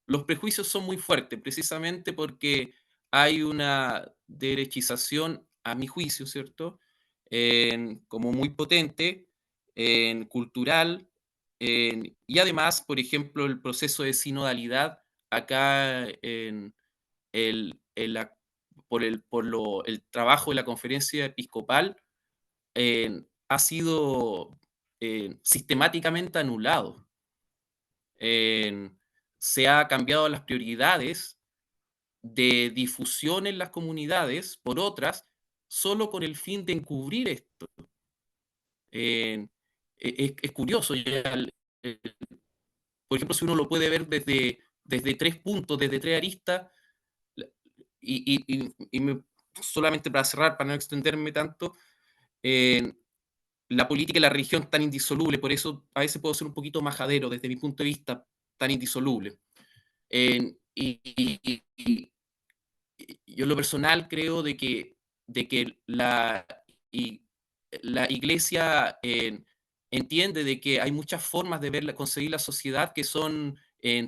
los prejuicios son muy fuertes, precisamente porque hay una derechización, a mi juicio, ¿cierto? Como muy potente, cultural, y además, por ejemplo, el proceso de sinodalidad acá en el trabajo de la conferencia episcopal ha sido sistemáticamente anulado. Se ha cambiado las prioridades de difusión en las comunidades por otras, solo con el fin de encubrir esto. es curioso. Por ejemplo, si uno lo puede ver desde 3 puntos, desde 3 aristas, solamente para cerrar, para no extenderme tanto, la política y la religión tan indisoluble, por eso a veces puedo ser un poquito majadero desde mi punto de vista, tan indisoluble. Yo en lo personal creo de que la iglesia entiende de que hay muchas formas de concebir la sociedad que son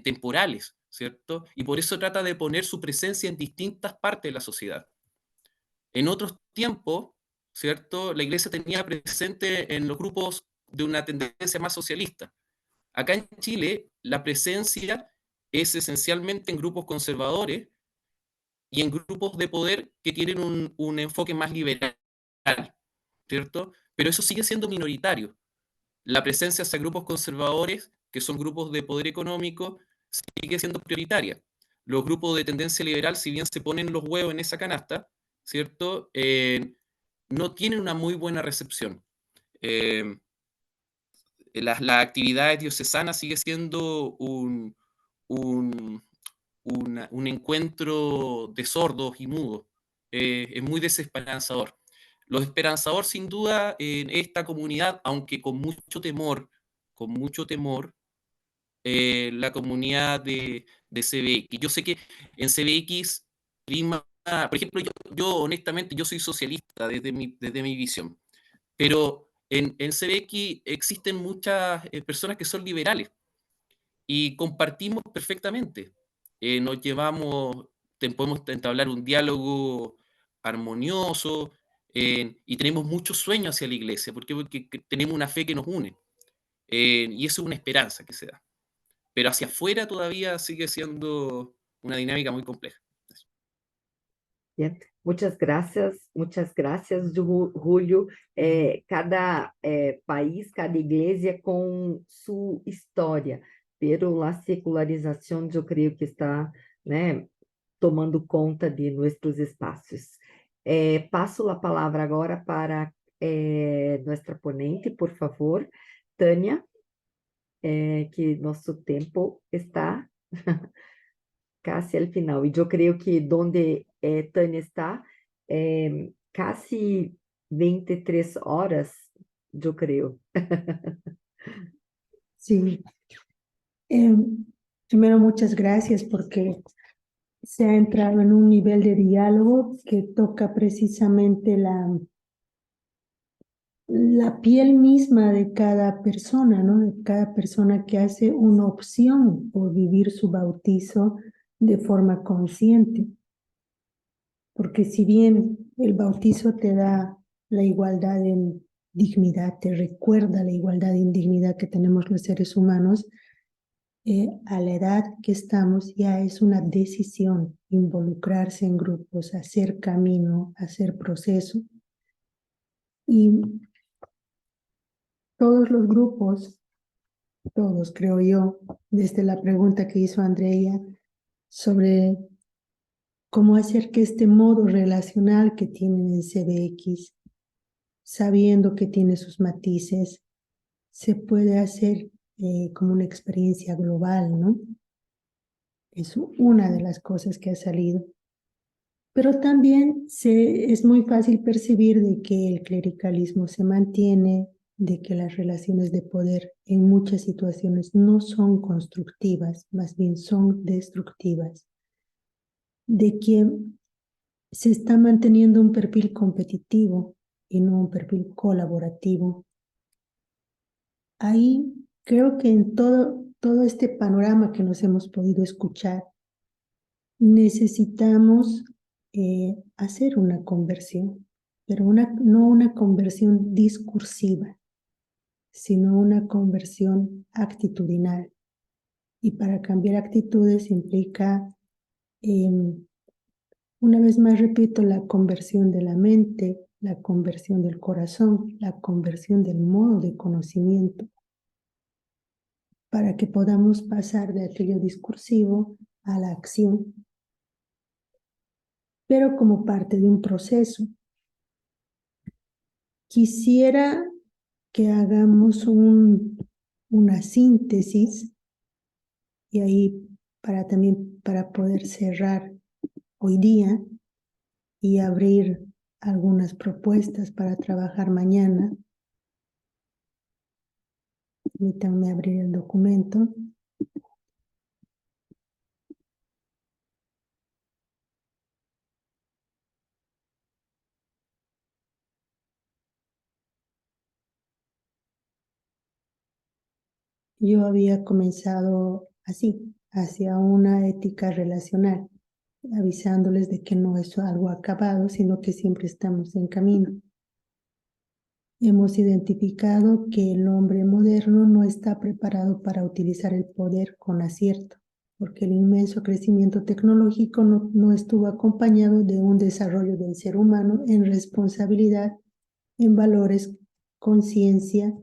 temporales, ¿cierto? Y por eso trata de poner su presencia en distintas partes de la sociedad. En otros tiempos, ¿cierto? La iglesia tenía presente en los grupos de una tendencia más socialista. Acá en Chile, la presencia es esencialmente en grupos conservadores y en grupos de poder que tienen un enfoque más liberal, ¿cierto? Pero eso sigue siendo minoritario. La presencia hacia grupos conservadores, que son grupos de poder económico, sigue siendo prioritaria. Los grupos de tendencia liberal, si bien se ponen los huevos en esa canasta, ¿cierto? No tienen una muy buena recepción. Las actividades diocesanas sigue siendo un encuentro de sordos y mudos. Es muy desesperanzador. Lo esperanzador, sin duda, en esta comunidad, aunque con mucho temor, la comunidad de CBX. Yo sé que en CBX prima, por ejemplo, yo honestamente, yo soy socialista desde mi visión, pero en CBX existen muchas personas que son liberales y compartimos perfectamente. Nos llevamos, podemos entablar un diálogo armonioso y tenemos muchos sueños hacia la iglesia, porque tenemos una fe que nos une y eso es una esperanza que se da. Pero hacia afuera todavía sigue siendo una dinámica muy compleja. Bien, muchas gracias, Julio. Cada país, cada iglesia com sua história, pero a secularização, eu creio que está, né, tomando conta de nossos espaços. Passo a palavra agora para nossa ponente, por favor, Tânia, que nosso tempo está casi al final. Y yo creo que donde Tania está, casi 23 horas, yo creo. Sí. Primero, muchas gracias porque se ha entrado en un nivel de diálogo que toca precisamente la piel misma de cada persona, ¿no? De cada persona que hace una opción por vivir su bautizo de forma consciente. Porque si bien el bautizo te da la igualdad en dignidad, te recuerda la igualdad en dignidad que tenemos los seres humanos, a la edad que estamos ya es una decisión involucrarse en grupos, hacer camino, hacer proceso. Y todos los grupos, todos creo yo, desde la pregunta que hizo Andrea sobre cómo hacer que este modo relacional que tienen en CBX, sabiendo que tiene sus matices, se puede hacer como una experiencia global, ¿no? Es una de las cosas que ha salido. Pero también es muy fácil percibir de que el clericalismo se mantiene, de que las relaciones de poder en muchas situaciones no son constructivas, más bien son destructivas, de que se está manteniendo un perfil competitivo y no un perfil colaborativo. Ahí creo que en todo este panorama que nos hemos podido escuchar, necesitamos hacer una conversión, pero no una conversión discursiva, sino una conversión actitudinal. Y para cambiar actitudes implica, una vez más repito, la conversión de la mente, la conversión del corazón, la conversión del modo de conocimiento, para que podamos pasar de aquello discursivo a la acción, pero como parte de un proceso. Quisiera que hagamos una síntesis y ahí también para poder cerrar hoy día y abrir algunas propuestas para trabajar mañana. Permítanme abrir el documento. Yo había comenzado así, hacia una ética relacional, avisándoles de que no es algo acabado, sino que siempre estamos en camino. Hemos identificado que el hombre moderno no está preparado para utilizar el poder con acierto, porque el inmenso crecimiento tecnológico no estuvo acompañado de un desarrollo del ser humano en responsabilidad, en valores, conciencia.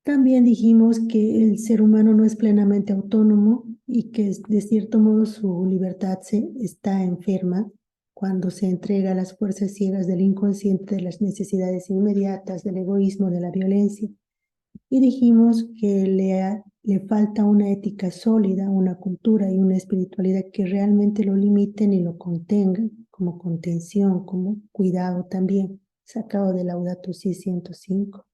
También dijimos que el ser humano no es plenamente autónomo y que de cierto modo su libertad está enferma cuando se entrega a las fuerzas ciegas del inconsciente, de las necesidades inmediatas, del egoísmo, de la violencia. Y dijimos que le falta una ética sólida, una cultura y una espiritualidad que realmente lo limiten y lo contengan, como contención, como cuidado también, sacado de Laudato Si 105.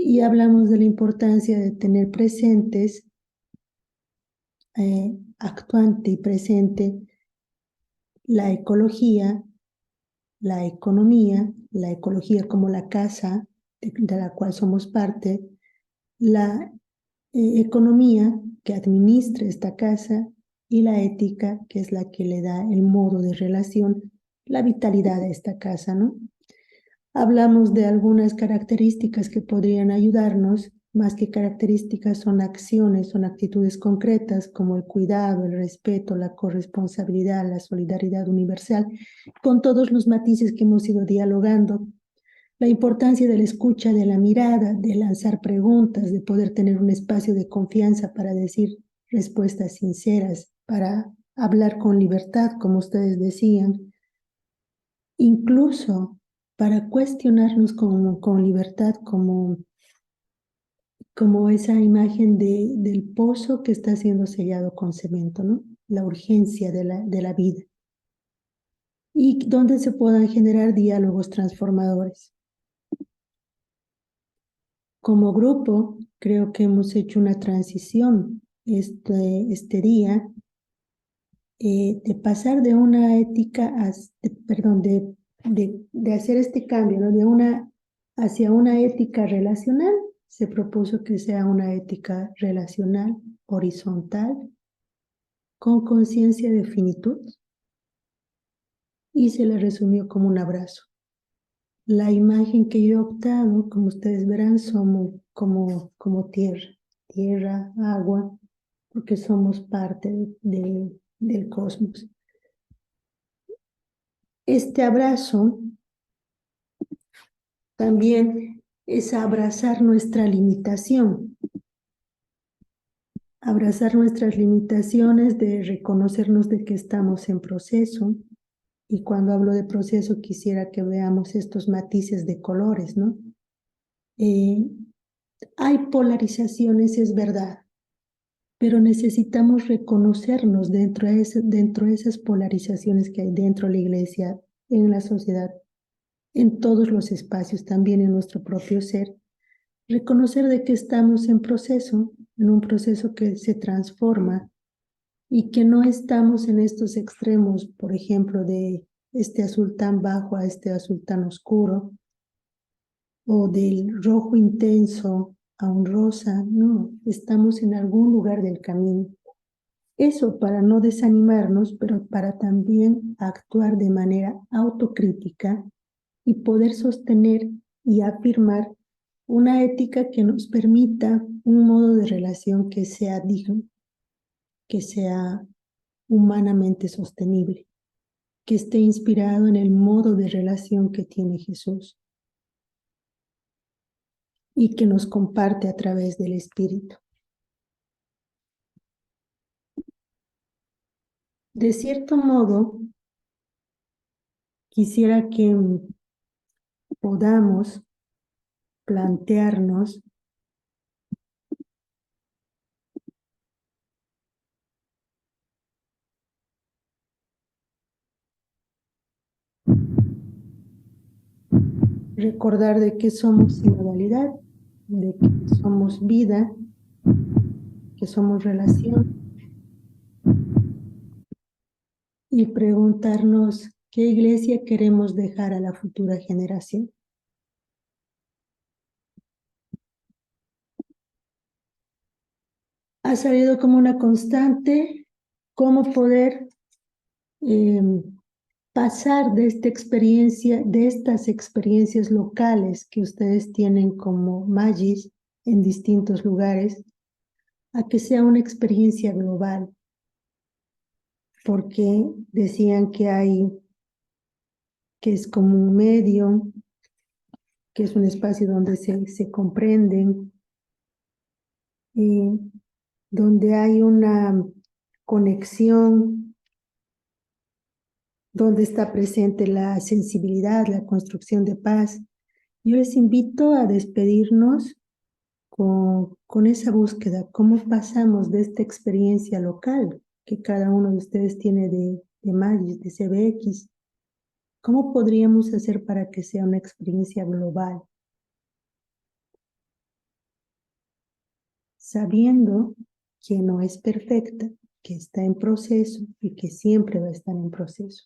Y hablamos de la importancia de tener presentes, actuante y presente, la ecología como la casa de la cual somos parte, la economía que administra esta casa y la ética que es la que le da el modo de relación, la vitalidad a esta casa, ¿no? Hablamos de algunas características que podrían ayudarnos, más que características son acciones, son actitudes concretas como el cuidado, el respeto, la corresponsabilidad, la solidaridad universal, con todos los matices que hemos ido dialogando. La importancia de la escucha, de la mirada, de lanzar preguntas, de poder tener un espacio de confianza para decir respuestas sinceras, para hablar con libertad, como ustedes decían, incluso para cuestionarnos con libertad, como esa imagen del pozo que está siendo sellado con cemento, ¿no? La urgencia de la vida. Y donde se puedan generar diálogos transformadores. Como grupo, creo que hemos hecho una transición este día de pasar de una ética, de hacer este cambio, ¿no? Hacia una ética relacional. Se propuso que sea una ética relacional, horizontal, con conciencia de finitud, y se la resumió como un abrazo. La imagen que yo he optado, como ustedes verán, somos como tierra, agua, porque somos parte del cosmos. Este abrazo también es abrazar nuestra limitación. Abrazar nuestras limitaciones de reconocernos de que estamos en proceso. Y cuando hablo de proceso quisiera que veamos estos matices de colores, ¿no? Hay polarizaciones, es verdad, pero necesitamos reconocernos dentro de esas polarizaciones que hay dentro de la iglesia, en la sociedad, en todos los espacios, también en nuestro propio ser. Reconocer de que estamos en un proceso que se transforma y que no estamos en estos extremos, por ejemplo, de este azul tan bajo a este azul tan oscuro, o del rojo intenso a un rosa, no, estamos en algún lugar del camino. Eso para no desanimarnos, pero para también actuar de manera autocrítica y poder sostener y afirmar una ética que nos permita un modo de relación que sea digno, que sea humanamente sostenible, que esté inspirado en el modo de relación que tiene Jesús y que nos comparte a través del Espíritu. De cierto modo, quisiera que podamos plantearnos recordar de que somos sinodalidad, de que somos vida, que somos relación, y preguntarnos qué iglesia queremos dejar a la futura generación. Ha salido como una constante cómo poder pasar de esta experiencia, de estas experiencias locales que ustedes tienen como magis en distintos lugares, a que sea una experiencia global. Porque decían que es como un medio, que es un espacio donde se comprenden, donde hay una conexión, donde está presente la sensibilidad, la construcción de paz. Yo les invito a despedirnos con esa búsqueda, cómo pasamos de esta experiencia local que cada uno de ustedes tiene de Magis, de CBX, cómo podríamos hacer para que sea una experiencia global, sabiendo que no es perfecta, que está en proceso y que siempre va a estar en proceso.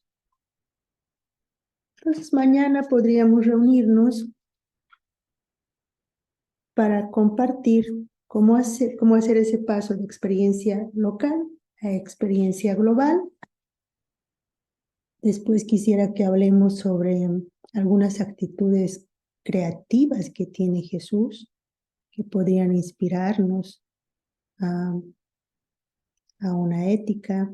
Entonces mañana podríamos reunirnos para compartir cómo hacer ese paso de experiencia local a experiencia global. Después quisiera que hablemos sobre algunas actitudes creativas que tiene Jesús, que podrían inspirarnos a una ética.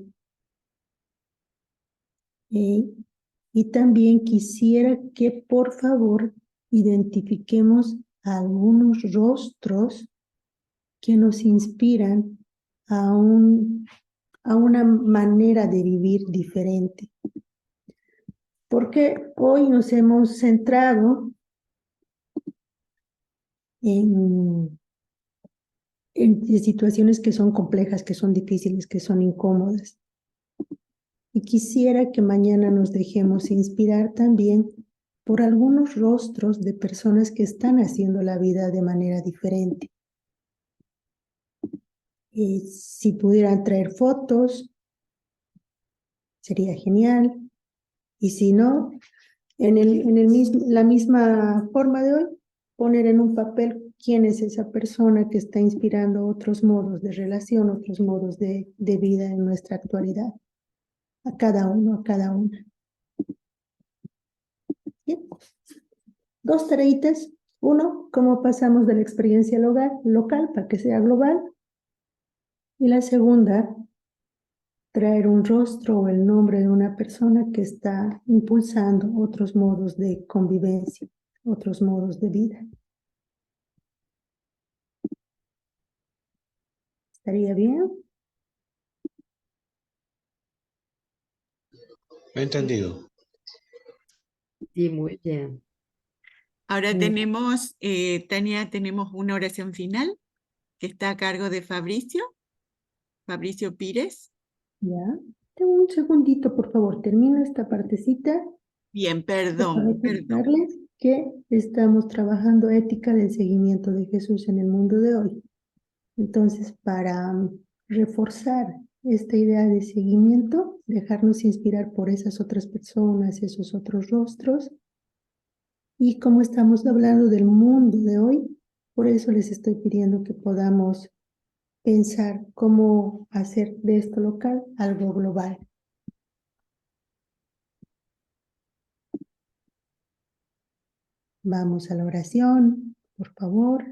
Y también quisiera que por favor identifiquemos algunos rostros que nos inspiran a una manera de vivir diferente. Porque hoy nos hemos centrado en situaciones que son complejas, que son difíciles, que son incómodas. Y quisiera que mañana nos dejemos inspirar también por algunos rostros de personas que están haciendo la vida de manera diferente. Si pudieran traer fotos, sería genial. Y si no, la misma forma de hoy, poner en un papel quién es esa persona que está inspirando otros modos de relación, otros modos de vida en nuestra actualidad. A cada uno, a cada una. Bien. 2 tareitas. 1, cómo pasamos de la experiencia local para que sea global. Y la segunda, traer un rostro o el nombre de una persona que está impulsando otros modos de convivencia, otros modos de vida. ¿Estaría bien? Entendido. Sí, muy bien. Ahora Bien. tenemos, Tania, tenemos una oración final que está a cargo de Fabricio Pires. Ya. Tengo un segundito, por favor. Termino esta partecita. Bien, Para perdón. recordarles que estamos trabajando ética del seguimiento de Jesús en el mundo de hoy. Entonces, para reforzar esta idea de seguimiento, dejarnos inspirar por esas otras personas, esos otros rostros. Y como estamos hablando del mundo de hoy, por eso les estoy pidiendo que podamos pensar cómo hacer de esto local algo global. Vamos a la oración, por favor.